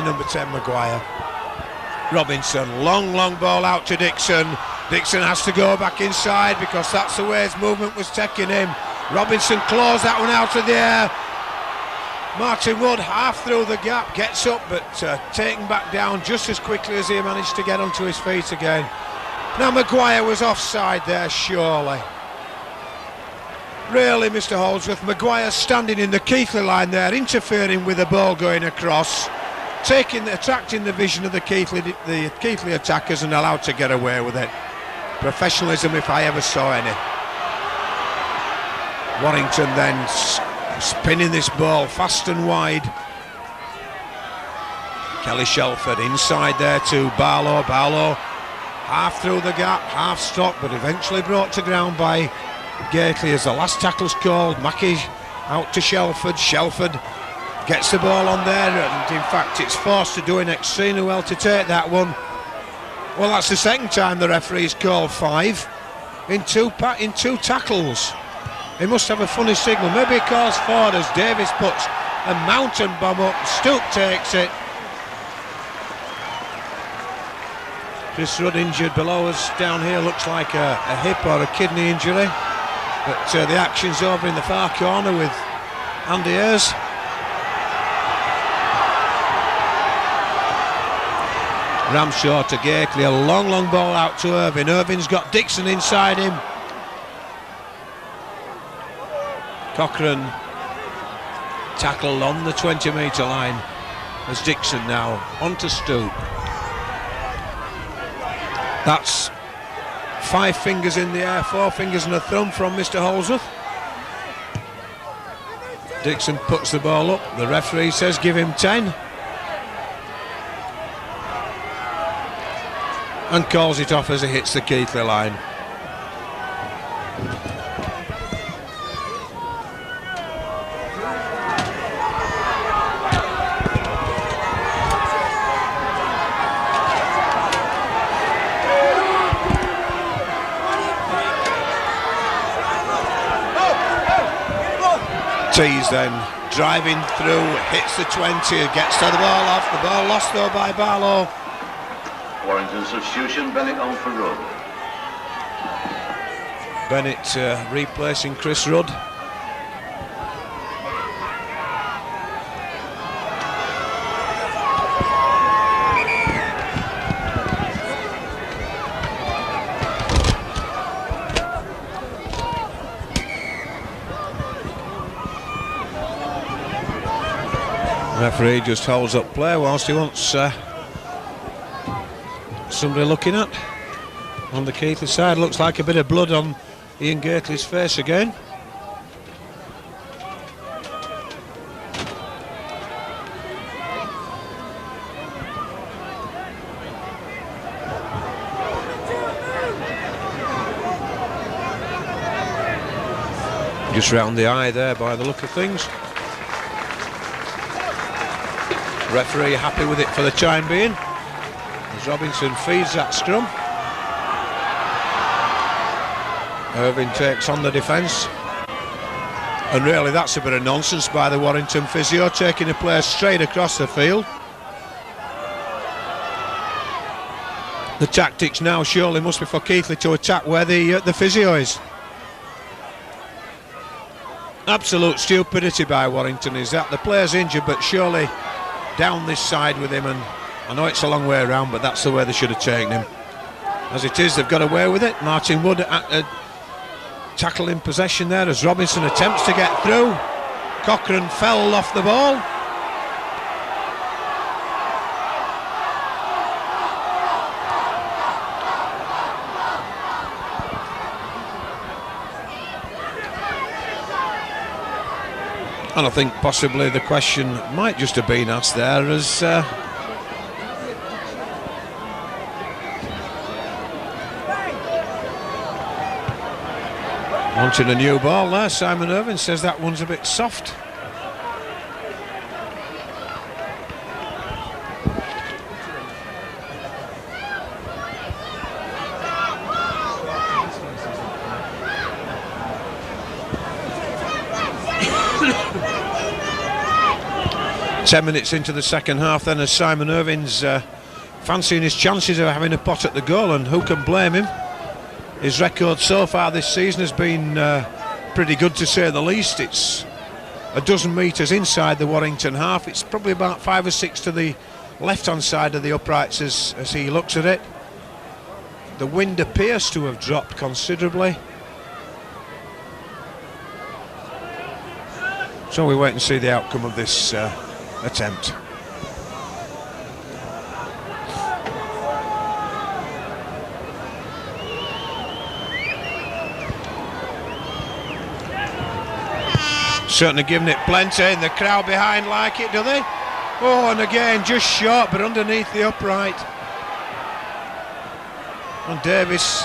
number 10 Maguire. Robinson, long ball out to Dixon. Dixon has to go back inside because that's the way his movement was taking him. Robinson claws that one out of the air. Martin Wood half through the gap, gets up but taken back down just as quickly as he managed to get onto his feet again. Now Maguire was offside there, surely. Really, Mr. Holsworth, Maguire standing in the Keighley line there, interfering with the ball going across, attracting the vision of the Keighley attackers and allowed to get away with it. Professionalism if I ever saw any. Warrington then spinning this ball fast and wide. Kelly Shelford inside there to Barlow. Barlow half through the gap, half stopped, but eventually brought to ground by Gately as the last tackle's called. Mackie out to Shelford. Shelford gets the ball on there, and in fact it's forced to doing extremely well to take that one. Well, that's the second time the referee's called 5 in two tackles. He must have a funny signal. Maybe he calls 4 as Davies puts a mountain bomb up. Stoop takes it. Chris Rudd injured below us down here, looks like a hip or a kidney injury, but the action's over in the far corner with Andy Ayres. Ramshaw to Gately, a long ball out to Irvine. Irvine's got Dixon inside him. Cochrane tackled on the 20-metre line as Dixon now onto Stoop. That's 5 fingers in the air, 4 fingers and a thumb from Mr. Holsworth. Dixon puts the ball up. The referee says give him 10. And calls it off as he hits the Keighley line. Tees then driving through, hits the 20, gets to the ball off. The ball lost though by Barlow. Warrington substitution, Bennett on for Rudd. Bennett replacing Chris Rudd. Referee just holds up play whilst he wants somebody looking at. On the Keighley side, looks like a bit of blood on Ian Gately's face again. Just round the eye there by the look of things. Referee happy with it for the time being, as Robinson feeds that scrum. Irving takes on the defence, and really that's a bit of nonsense by the Warrington physio, taking a player straight across the field. The tactics now surely must be for Keighley to attack where the physio is. Absolute stupidity by Warrington is that. The player's injured, but surely down this side with him, and I know it's a long way around, but that's the way they should have taken him. As it is, they've got away with it. Martin Wood tackle in possession there as Robinson attempts to get through. Cochrane fell off the ball. And I think possibly the question might just have been asked there as wanting a new ball there. Simon Irving says that one's a bit soft. Ten minutes into the second half then, as Simon Irving's fancying his chances of having a pot at the goal, and who can blame him? His record so far this season has been pretty good, to say the least. It's a dozen metres inside the Warrington half. It's probably about 5 or 6 to the left-hand side of the uprights as he looks at it. The wind appears to have dropped considerably. So we wait and see the outcome of this attempt. Certainly giving it plenty, and the crowd behind like it, do they? Oh, and again just short, but underneath the upright. And Davies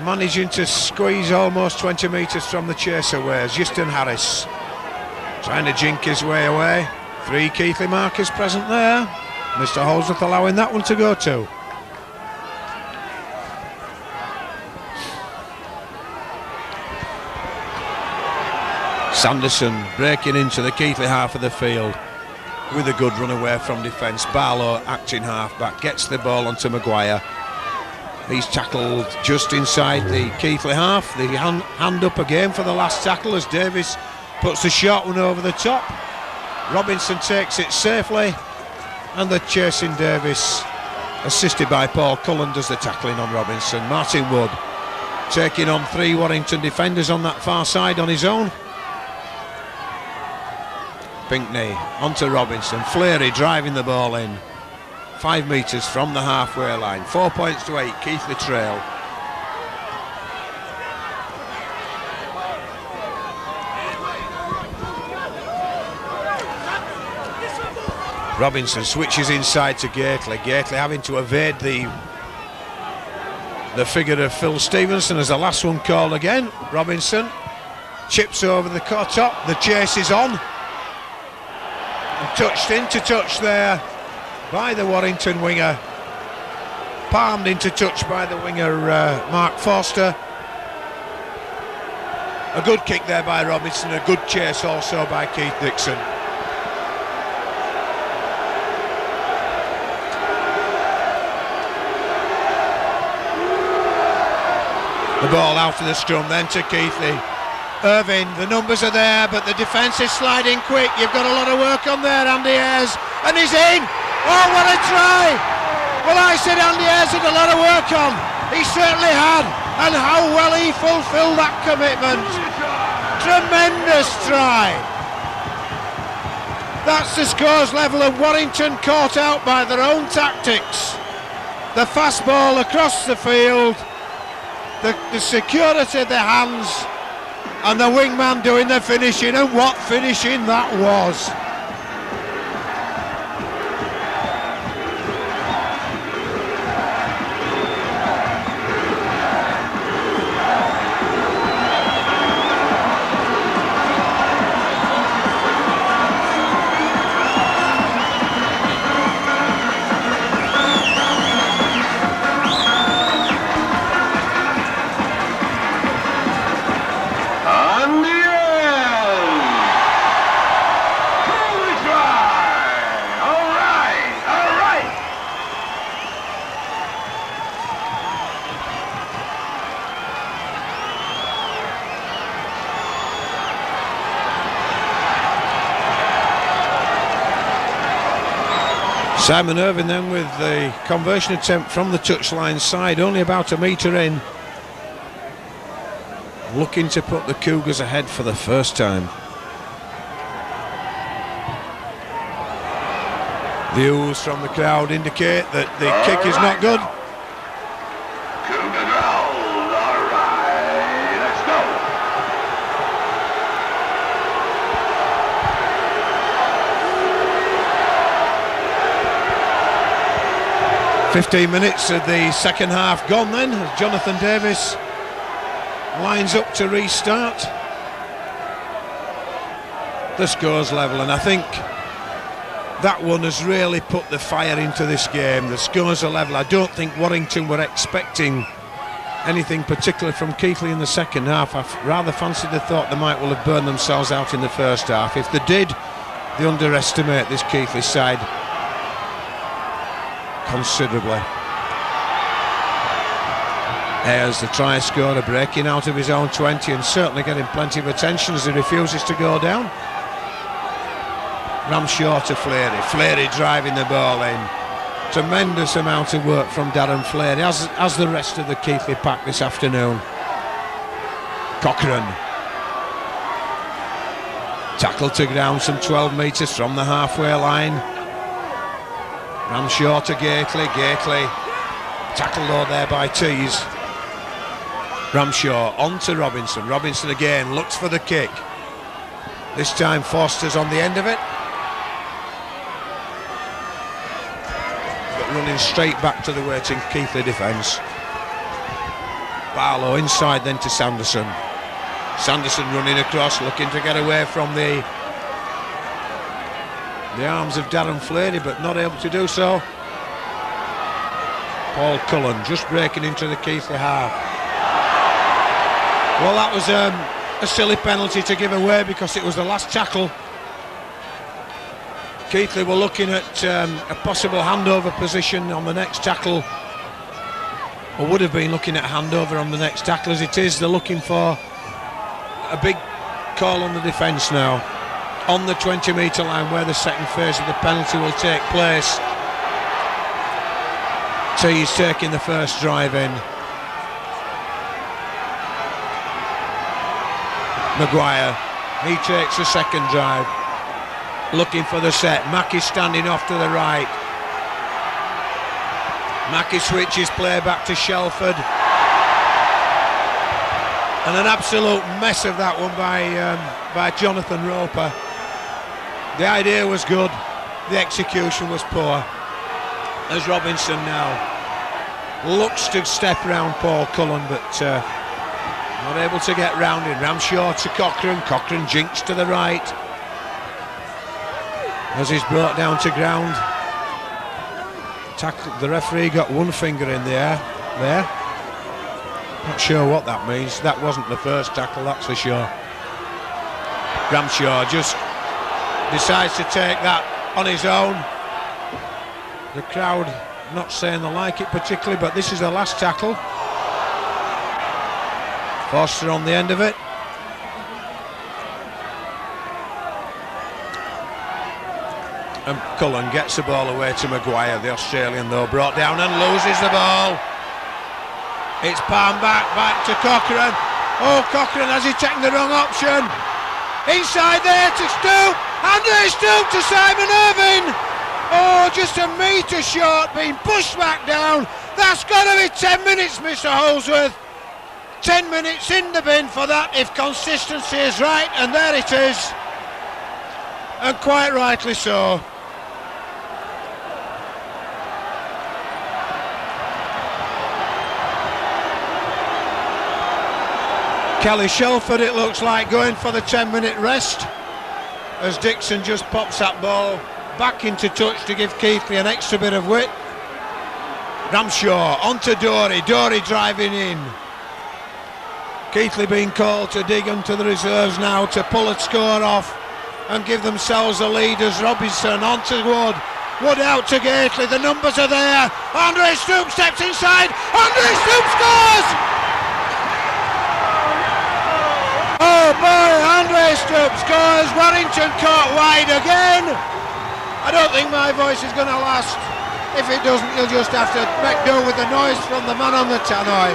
managing to squeeze almost 20 metres from the chase away as Justin Harris trying to jink his way away. 3 Keighley markers present there. Mr. Holsworth allowing that one to go too. Sanderson breaking into the Keighley half of the field with a good run away from defence. Barlow, acting half-back, gets the ball onto Maguire. He's tackled just inside the Keighley half. The hand up again for the last tackle as Davies puts the short one over the top. Robinson takes it safely, and the chasing Davies, assisted by Paul Cullen, does the tackling on Robinson. Martin Wood taking on 3 Warrington defenders on that far side on his own. Pinkney onto Robinson. Fleary driving the ball in. 5 metres from the halfway line. 4 points to 8, Keighley trail. Robinson switches inside to Gately. Gately having to evade the figure of Phil Stevenson as the last one called again. Robinson chips over the top. The chase is on. And touched into touch there by the Warrington winger. Palmed into touch by the winger Mark Forster. A good kick there by Robinson, a good chase also by Keith Dixon. The ball out of the scrum, then to Keighley. Irvine, the numbers are there, but the defence is sliding quick. You've got a lot of work on there, Andy Ayres, and he's in! Oh, what a try! Well, I said Andy Ayres had a lot of work on. He certainly had, and how well he fulfilled that commitment. Tremendous try. That's the scores level, and Warrington caught out by their own tactics. The fast ball across the field, the security of the hands, and the wingman doing the finishing, and what finishing that was. Simon Irvine then with the conversion attempt from the touchline side, only about a metre in, looking to put the Cougars ahead for the first time. The oohs from the crowd indicate that the kick is not good. Cougar growl, all right, let's go. 15 minutes of the second half gone then, as Jonathan Davies lines up to restart. The score's level, and I think that one has really put the fire into this game. The scores are level. I don't think Warrington were expecting anything particular from Keighley in the second half. I rather fancied they thought they might well have burned themselves out in the first half. If they did, they underestimate this Keighley side considerably. Ayres, the try scorer, breaking out of his own 20 and certainly getting plenty of attention as he refuses to go down. Ramshaw to Fleary. Fleary driving the ball in. Tremendous amount of work from Darren Fleary, as the rest of the Keighley pack this afternoon. Cochrane. Tackle to ground some 12 metres from the halfway line. Ramshaw to Gately. Gately tackled low there by Tees. Ramshaw on to Robinson. Robinson again looks for the kick. This time Foster's on the end of it, but running straight back to the waiting Keighley defence. Barlow inside then to Sanderson. Sanderson running across, looking to get away from the arms of Darren Fleary, but not able to do so. Paul Cullen just breaking into the Keighley half. Well, that was a silly penalty to give away because it was the last tackle. Keighley were looking at a possible handover position on the next tackle, or would have been looking at handover on the next tackle. As it is, they're looking for a big call on the defence now, on the 20-metre line where the second phase of the penalty will take place. So he's taking the first drive in. Maguire, he takes the second drive, looking for the set. Mackey standing off to the right. Mackey switches play back to Shelford, and an absolute mess of that one by Jonathan Roper. The idea was good, the execution was poor, as Robinson now looks to step round Paul Cullen, but not able to get round him. Ramshaw to Cochrane. Cochrane jinks to the right as he's brought down to ground. The referee got one finger in the air there. Not sure what that means. That wasn't the first tackle, that's for sure. Ramshaw just decides to take that on his own. The crowd not saying they like it particularly, but this is the last tackle. Foster on the end of it. And Cullen gets the ball away to Maguire, the Australian though, brought down and loses the ball. It's palmed back to Cochrane. Oh, Cochrane, has he taken the wrong option? Inside there to Stoop. Andre Stoop to Simon Irving. Oh, just a metre short, being pushed back down. That's got to be 10 minutes, Mr. Holsworth. 10 minutes in the bin for that, if consistency is right, and there it is. And quite rightly so. Kelly Shelford, it looks like, going for the 10-minute rest as Dixon just pops that ball back into touch to give Keighley an extra bit of width. Ramshaw onto Dory, Dory driving in. Keighley being called to dig into the reserves now to pull a score off and give themselves a lead as Robinson onto Wood. Wood out to Gately, the numbers are there. Andre Stoop steps inside, Andre Stoop scores! Oh boy, Andre Stoop scores. Warrington caught wide again. I don't think my voice is going to last. If it doesn't, you'll just have to make do with the noise from the man on the tannoy.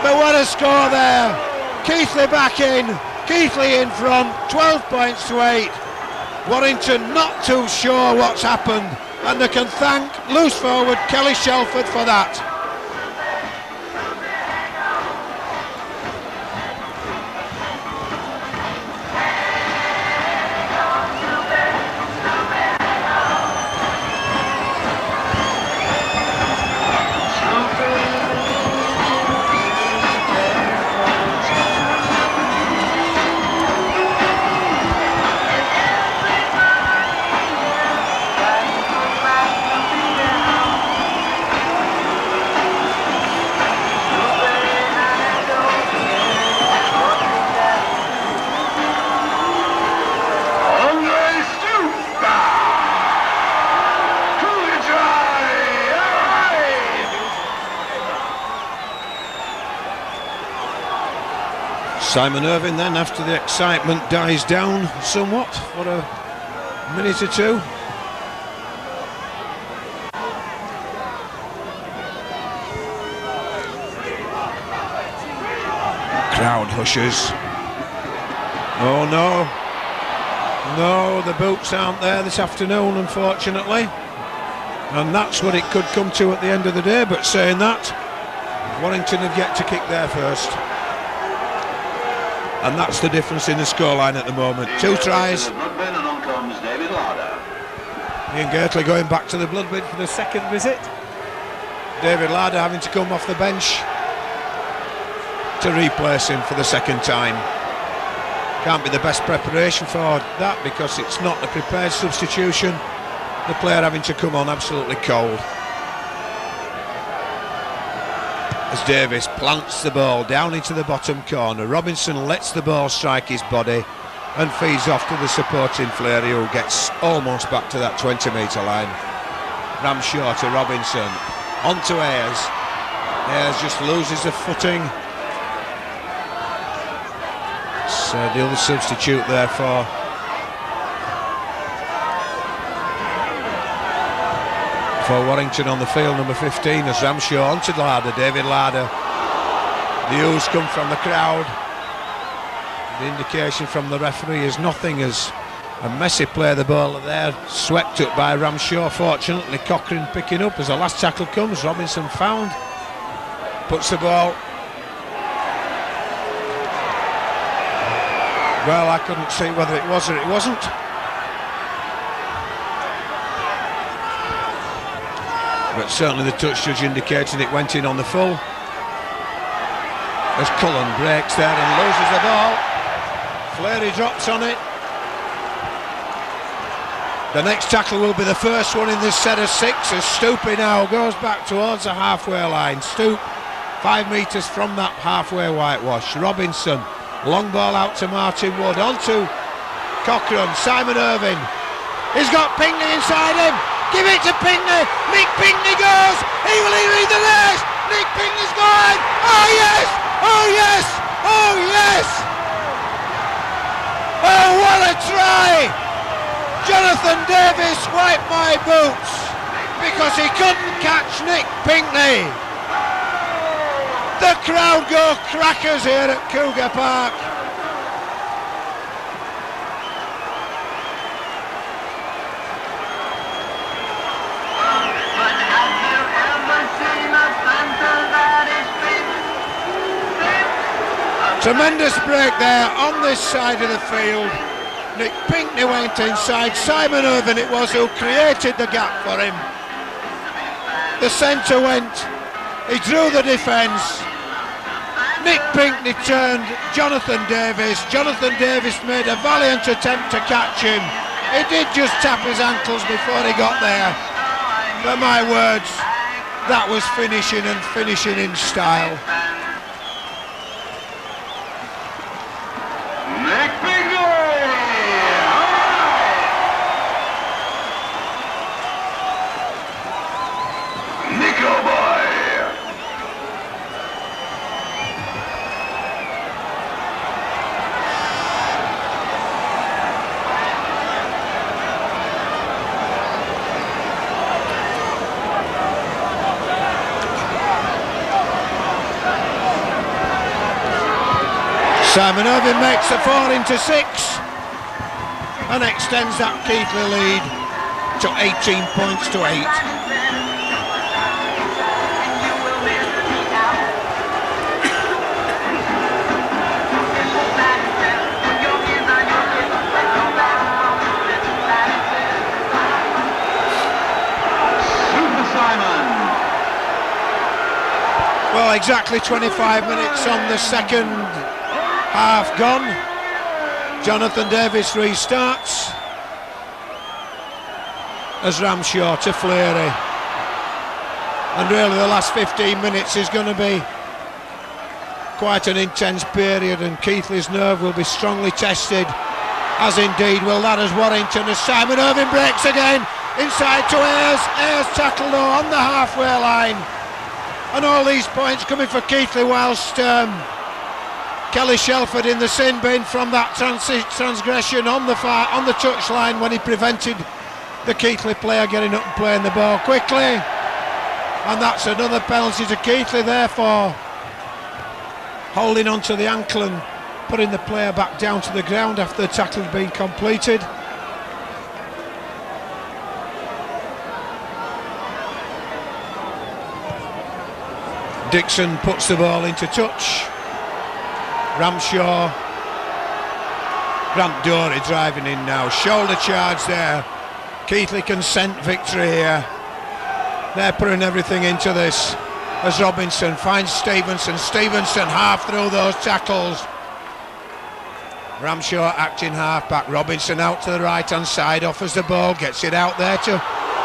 But what a score there. Keighley back in, Keighley in front, 12 points to 8. Warrington not too sure what's happened, and they can thank loose forward Kelly Shelford for that. Simon Irving then, after the excitement dies down somewhat for a minute or two. Crowd hushes. Oh no, the boots aren't there this afternoon, unfortunately, and that's what it could come to at the end of the day. But saying that, Warrington have yet to kick there first. And that's the difference in the scoreline at the moment. 2 tries. Ian Gately going back to the blood bid for the second visit. David Larder having to come off the bench to replace him for the second time. Can't be the best preparation for that because it's not a prepared substitution. The player having to come on absolutely cold. As Davies plants the ball down into the bottom corner, Robinson lets the ball strike his body and feeds off to the supporting Fleury, who gets almost back to that 20-metre line. Ramshaw to Robinson, on to Ayres. Ayres just loses the footing. So the other substitute there for Warrington on the field, number 15, as Ramshaw onto Larder, David Larder. The oohs come from the crowd. The indication from the referee is nothing, as a messy play the ball there, swept up by Ramshaw. Fortunately, Cochrane picking up as the last tackle comes. Robinson found, puts the ball. Well, I couldn't see whether it was or it wasn't. But certainly the touch judge indicated it went in on the full. As Cullen breaks there and loses the ball. Fleury drops on it. The next tackle will be the first one in this set of 6, as Stoopy now goes back towards the halfway line. Stoop 5 metres from that halfway whitewash. Robinson, long ball out to Martin Wood, onto Cochrane, Simon Irvine. He's got Pinckney inside him. Give it to Pinckney. Nick Pinckney goes. He will lead the race. Nick Pinckney's going. Oh yes! Oh yes! Oh yes! Oh, what a try! Jonathan Davies wiped my boots because he couldn't catch Nick Pinckney. The crowd go crackers here at Cougar Park. Tremendous break there on this side of the field. Nick Pinckney went inside. Simon Irvine it was who created the gap for him. The centre went. He drew the defence. Nick Pinckney turned Jonathan Davies. Jonathan Davies made a valiant attempt to catch him. He did just tap his ankles before he got there. But my words, that was finishing, and finishing in style. Nick Pinckney! Nico boy! Simon Irvine makes a 4-6 and extends that Keighley lead to 18 points to 8. Well, exactly 25 minutes on the second half gone. Jonathan Davies restarts as Ramshaw to Fleary, and really the last 15 minutes is going to be quite an intense period, and Keighley's nerve will be strongly tested, as indeed will that as Warrington, as Simon Irvine breaks again inside to Ayres. Ayres tackled though on the halfway line, and all these points coming for Keighley, whilst Kelly Shelford in the sin bin from that transgression on the touchline when he prevented the Keighley player getting up and playing the ball quickly, and that's another penalty to Keighley, therefore holding on to the ankle and putting the player back down to the ground after the tackle had been completed. Dixon puts the ball into touch. Ramshaw, Grant Dorey driving in now, shoulder charge there. Keighley can scent victory here. They're putting everything into this as Robinson finds Stevenson. Stevenson half through those tackles. Ramshaw acting half back. Robinson out to the right hand side, offers the ball, gets it out there to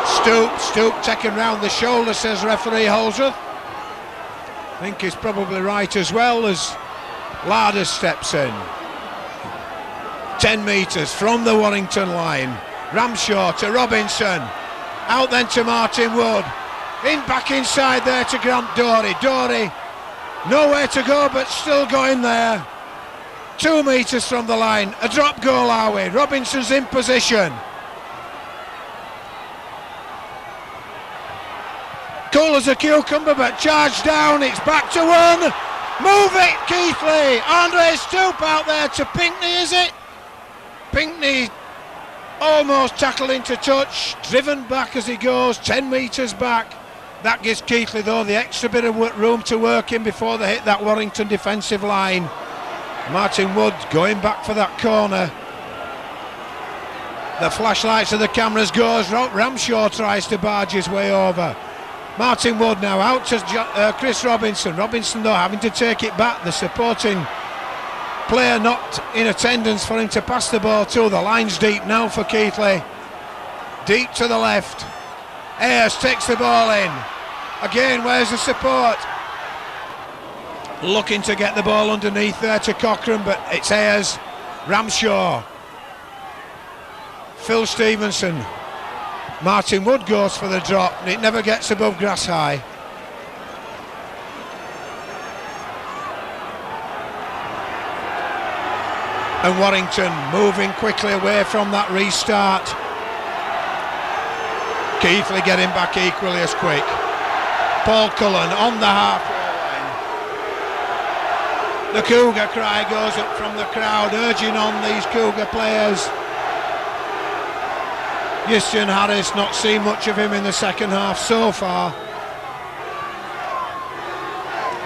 Stoop taken round the shoulder, says referee Holdsworth. I think he's probably right as well, as Larder steps in. 10 metres from the Warrington line. Ramshaw to Robinson. Out then to Martin Wood. Back inside there to Grant Dorey. Dorey nowhere to go but still going there. 2 metres from the line. A drop goal, are we? Robinson's in position. Cool as a cucumber, but charged down. It's back to one. Move it, Keighley. Andre Stoop out there to Pinckney, is it? Pinckney almost tackled into touch, driven back as he goes, 10 metres back. That gives Keighley though the extra bit of room to work in before they hit that Warrington defensive line. Martin Wood going back for that corner. The flashlights of the cameras goes. Ramshaw tries to barge his way over. Martin Wood now out to Chris Robinson. Robinson though having to take it back. The supporting player not in attendance for him to pass the ball to. The line's deep now for Keighley. Deep to the left. Ayres takes the ball in. Again, where's the support? looking to get the ball underneath there to Cochrane, but it's Ayers, Ramshaw, Phil Stevenson, Martin Wood goes for the drop, and it never gets above grass high. And Warrington moving quickly away from that restart. Keighley getting back equally as quick. Paul Cullen on the halfway line. The Cougar cry goes up from the crowd, urging on these Cougar players. Justin Harris, not seen much of him in the second half so far.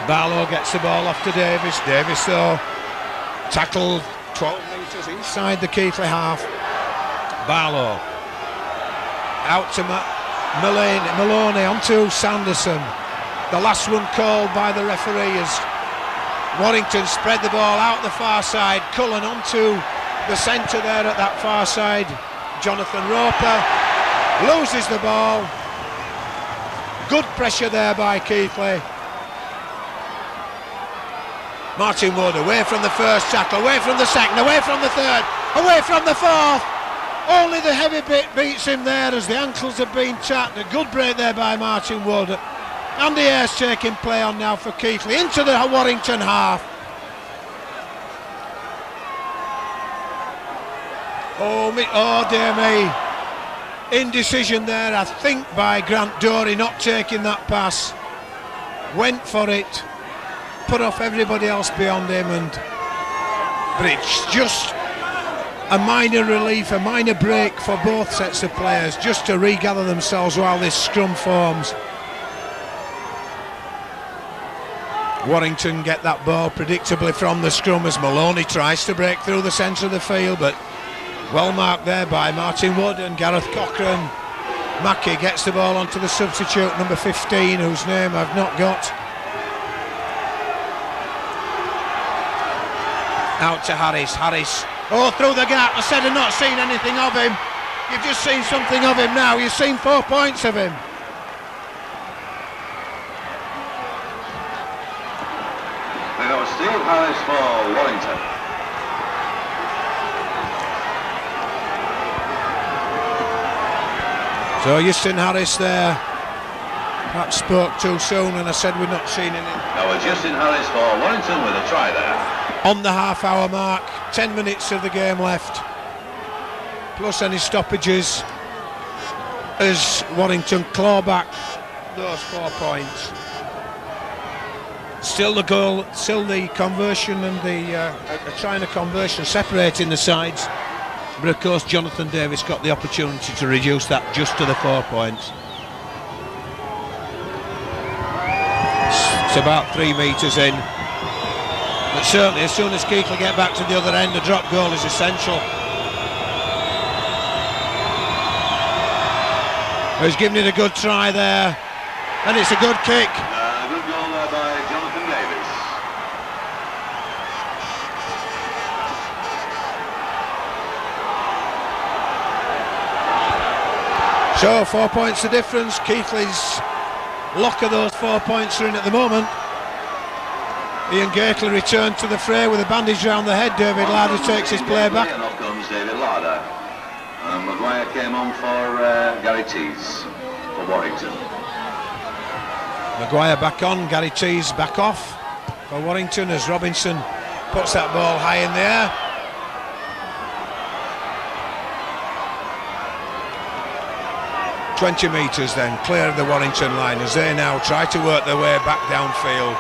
Barlow gets the ball off to Davies. Davies though tackled 12 metres inside the Keighley half. Barlow out to Maloney onto Sanderson. The last one called by the referee as Warrington spread the ball out the far side. Cullen onto the centre there at that far side. Jonathan Roper loses the ball. Good pressure there by Keighley. Martin Wood away from the first tackle, away from the second, away from the third, away from the fourth. Only the heavy bit beats him there as the ankles have been tapped. A good break there by Martin Wood. Andy Ayres taking play on now for Keighley into the Warrington half. Oh dear me. Indecision there, I think, by Grant Dorey not taking that pass. Went for it. Put off everybody else beyond him, but it's just a minor relief, a minor break for both sets of players just to regather themselves while this scrum forms. Warrington get that ball predictably from the scrum as Maloney tries to break through the centre of the field, but well marked there by Martin Wood and Gareth Cochrane. Mackey gets the ball onto the substitute number 15, whose name I've not got. Out to Harris, through the gap. I said I've not seen anything of him. You've just seen something of him now. You've seen 4 points of him. They got Steve Harris for Warrington. So Justin Harris there perhaps spoke too soon, and I said we've not seen anything. Now Justin Harris for Warrington with a try there. On the half-hour mark, 10 minutes of the game left, plus any stoppages, as Warrington claw back those 4 points. Still the goal, still the conversion and the trying a conversion separating the sides. But of course Jonathan Davies got the opportunity to reduce that just to the 4 points. It's about 3 metres in. But certainly as soon as Keighley get back to the other end, a drop goal is essential. He's given it a good try there, and it's a good kick. A good goal there by Jonathan Davies. So 4 points the difference. Keighley's lock of those 4 points are in at the moment. Ian Gately returned to the fray with a bandage round the head. David Larder takes his play back. And off comes David Larder. And Maguire came on for Gary Tees for Warrington. Maguire back on, Gary Tees back off for Warrington as Robinson puts that ball high in the air. "20 metres then, clear of the Warrington line as they now try to work their way back downfield.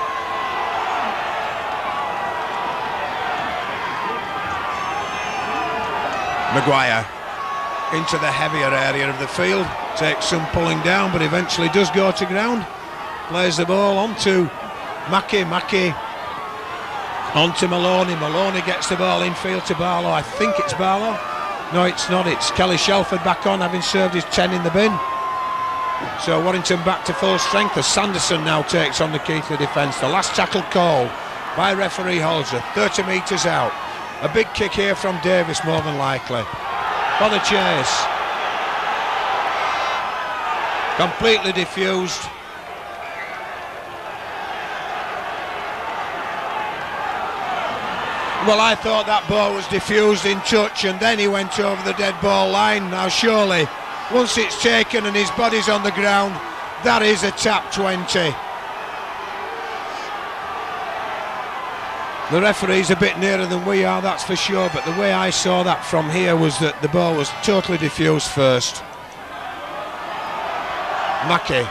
Maguire into the heavier area of the field, takes some pulling down but eventually does go to ground. Plays the ball onto Mackey onto Maloney gets the ball infield to Barlow. I think it's Barlow. No, it's not. It's Kelly Shelford back on, having served his 10 in the bin. So Warrington back to full strength as Sanderson now takes on the Keighley defence. The last tackle call by referee Holzer, 30 metres out. A big kick here from Davis, more than likely, for the chase. Completely diffused. Well, I thought that ball was diffused in touch and then he went over the dead ball line. Now surely, once it's taken and his body's on the ground, that is a tap 20. The referee's a bit nearer than we are, that's for sure, but the way I saw that from here was that the ball was totally diffused first. Mackie.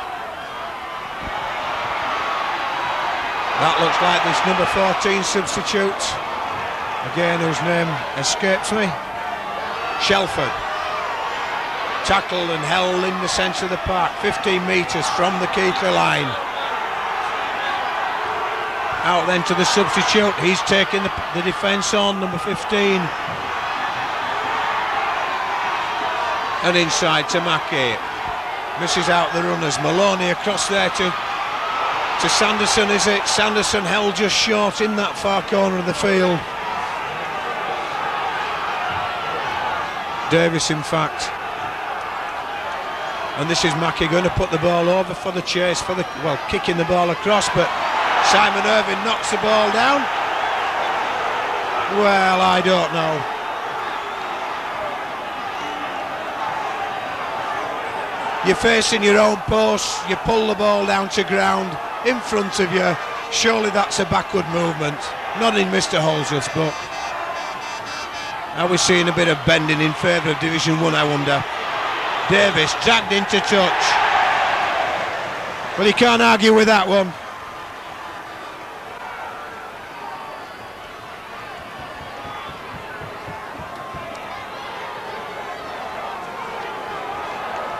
That looks like this number 14 substitute, again whose name escapes me. Shelford. Tackled and held in the centre of the park, 15 metres from the Keighley line. Out then to the substitute, he's taking the defence on, number 15. And inside to Mackie. Misses out the runners. Maloney across there to Sanderson, is it? Sanderson held just short in that far corner of the field. Davies, in fact. And this is Mackie going to put the ball over for the chase, kicking the ball across, but Simon Irving knocks the ball down. Well, I don't know. You're facing your own post, you pull the ball down to ground in front of you. Surely that's a backward movement. Not in Mr. Holsworth, but are we seeing a bit of bending in favour of Division 1, I wonder? Davies dragged into touch. Well, you can't argue with that one.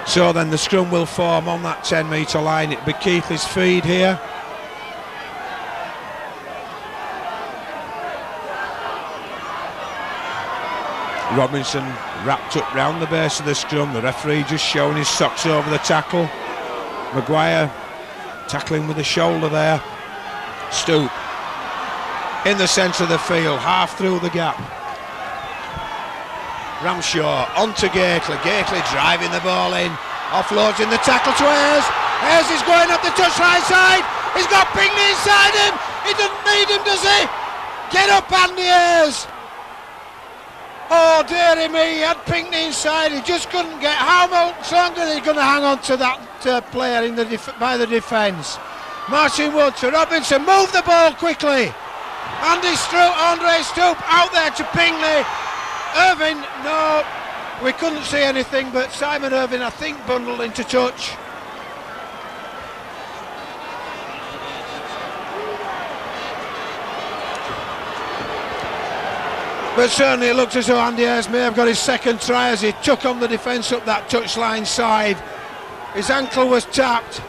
So then the scrum will form on that 10-metre line. It'll be Keighley's feed here. Robinson wrapped up round the base of the scrum. The referee just showing his socks over the tackle. Maguire tackling with the shoulder there. Stoop in the centre of the field, half through the gap. Ramshaw onto Gately. Gately driving the ball in, offloads in the tackle to Ayres. Ayres is going up the touchline side. He's got Pinckney inside him. He doesn't need him, does he? Get up, Andy Ayres. Oh dearie me, he had Pinckney inside. He just couldn't get. How much longer are they going to hang on to that player in by the defence? Martin Wood to Robinson. Move the ball quickly. Andre Stoop out there to Pinckney. Irving, no, we couldn't see anything, but Simon Irving, I think, bundled into touch. But certainly it looked as though Andy Ayres may have got his second try as he took on the defence up that touchline side. His ankle was tapped.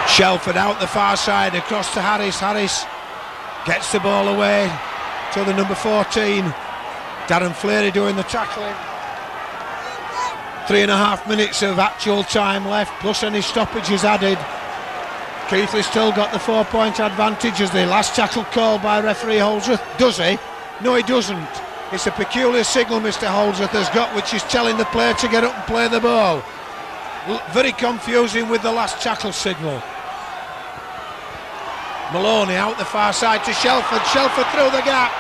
Shelford out the far side across to Harris. Harris gets the ball away to the number 14. Darren Fleary doing the tackling. 3.5 minutes of actual time left, plus any stoppages added. Keighley still got the 4-point advantage as the last tackle called by referee Holsworth. Does he? No, he doesn't. It's a peculiar signal Mr. Holsworth has got, which is telling the player to get up and play the ball. Very confusing with the last tackle signal. Maloney out the far side to Shelford. Shelford through the gap.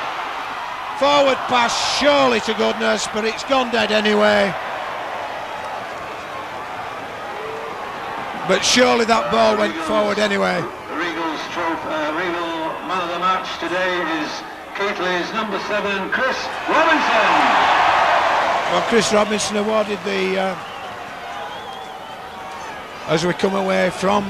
Forward pass, surely to goodness, but it's gone dead anyway. But surely that ball went forward anyway. Regal's Regal man of the match today is Keighley's number 7, Chris Robinson. Well, Chris Robinson awarded the as we come away from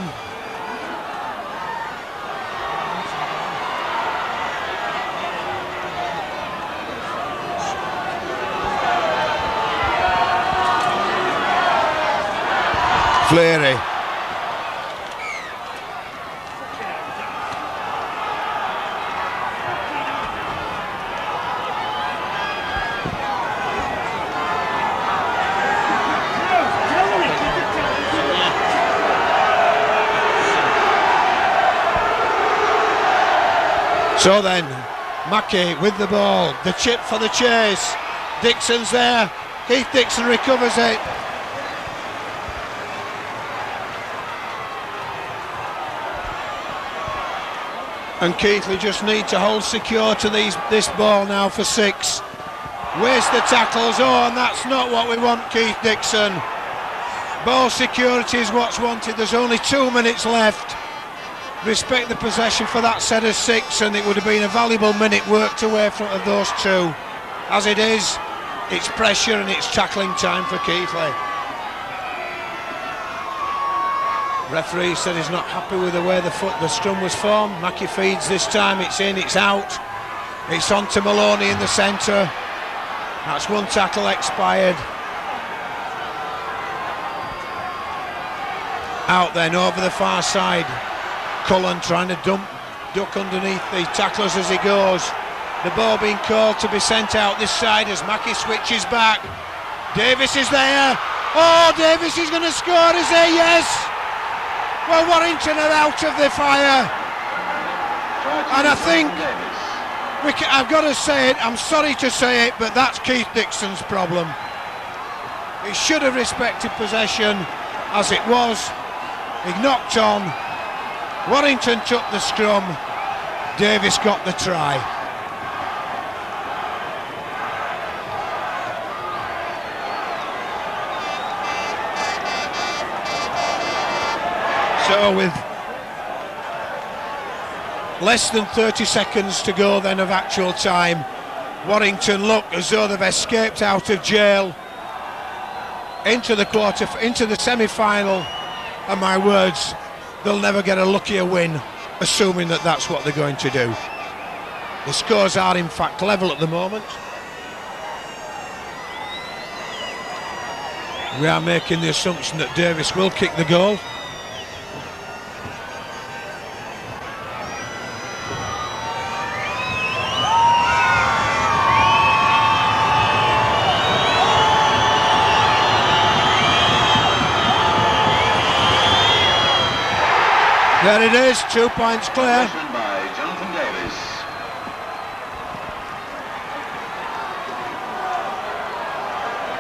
Fleary. So then, Mackie with the ball, the chip for the chase. Dixon's there. Keith Dixon recovers it. And Keighley just need to hold secure to this ball now for 6. Waste the tackles. Oh, and that's not what we want, Keith Dixon. Ball security is what's wanted. There's only 2 minutes left. Respect the possession for that set of 6, and it would have been a valuable minute worked away from of those 2. As it is, it's pressure and it's tackling time for Keighley. Referee said he's not happy with the way the scrum was formed. Mackie feeds this time. It's in, it's out. It's on to Maloney in the centre. That's 1 tackle expired. Out then over the far side. Cullen trying to duck underneath the tacklers as he goes. The ball being called to be sent out this side as Mackie switches back. Davies is there. Oh, Davies is going to score, is he? Yes. Well, Warrington are out of the fire. And I think I've got to say it, I'm sorry to say it, but that's Keith Dixon's problem. He should have respected possession as it was. He knocked on. Warrington took the scrum. Davies got the try. So with less than 30 seconds to go then of actual time, Warrington look as though they've escaped out of jail into the semi-final, and my words, they'll never get a luckier win, assuming that that's what they're going to do. The scores are in fact level at the moment. We are making the assumption that Davies will kick the goal. There it is, 2 points clear. By Jonathan Davies.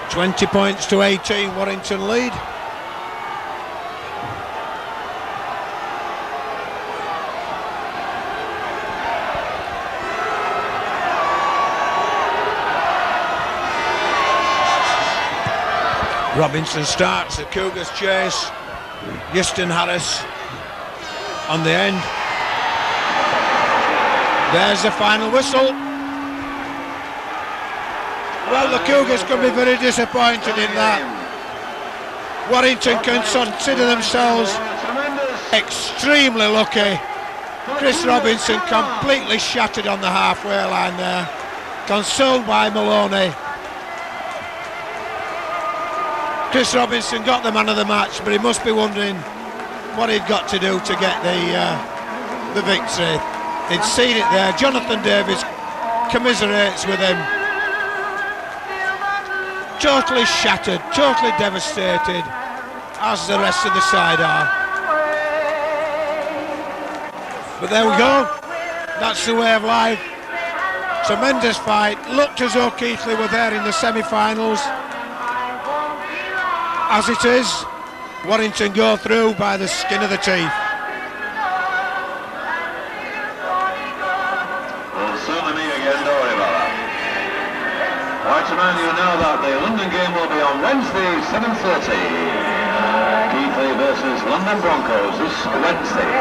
$20 points to 18, Warrington lead. Robinson starts, the Cougars chase. Houston Harris on the end. There's the final whistle. Well, the Cougars could be very disappointed in that. Warrington can consider themselves extremely lucky. Chris Robinson completely shattered on the halfway line there, consoled by Maloney. Chris Robinson got the man of the match, but he must be wondering what he'd got to do to get the victory. He'd seen it there. Jonathan Davies commiserates with him. Totally shattered, totally devastated, as the rest of the side are. But there we go. That's the way of life. Tremendous fight. Looked as though Keighley were there in the semi-finals. As it is, Warrington go through by the skin of the teeth. We'll certainly meet again, don't worry about that. I'd like to remind you now that the London game will be on Wednesday, 7:30. Keighley versus London Broncos this Wednesday.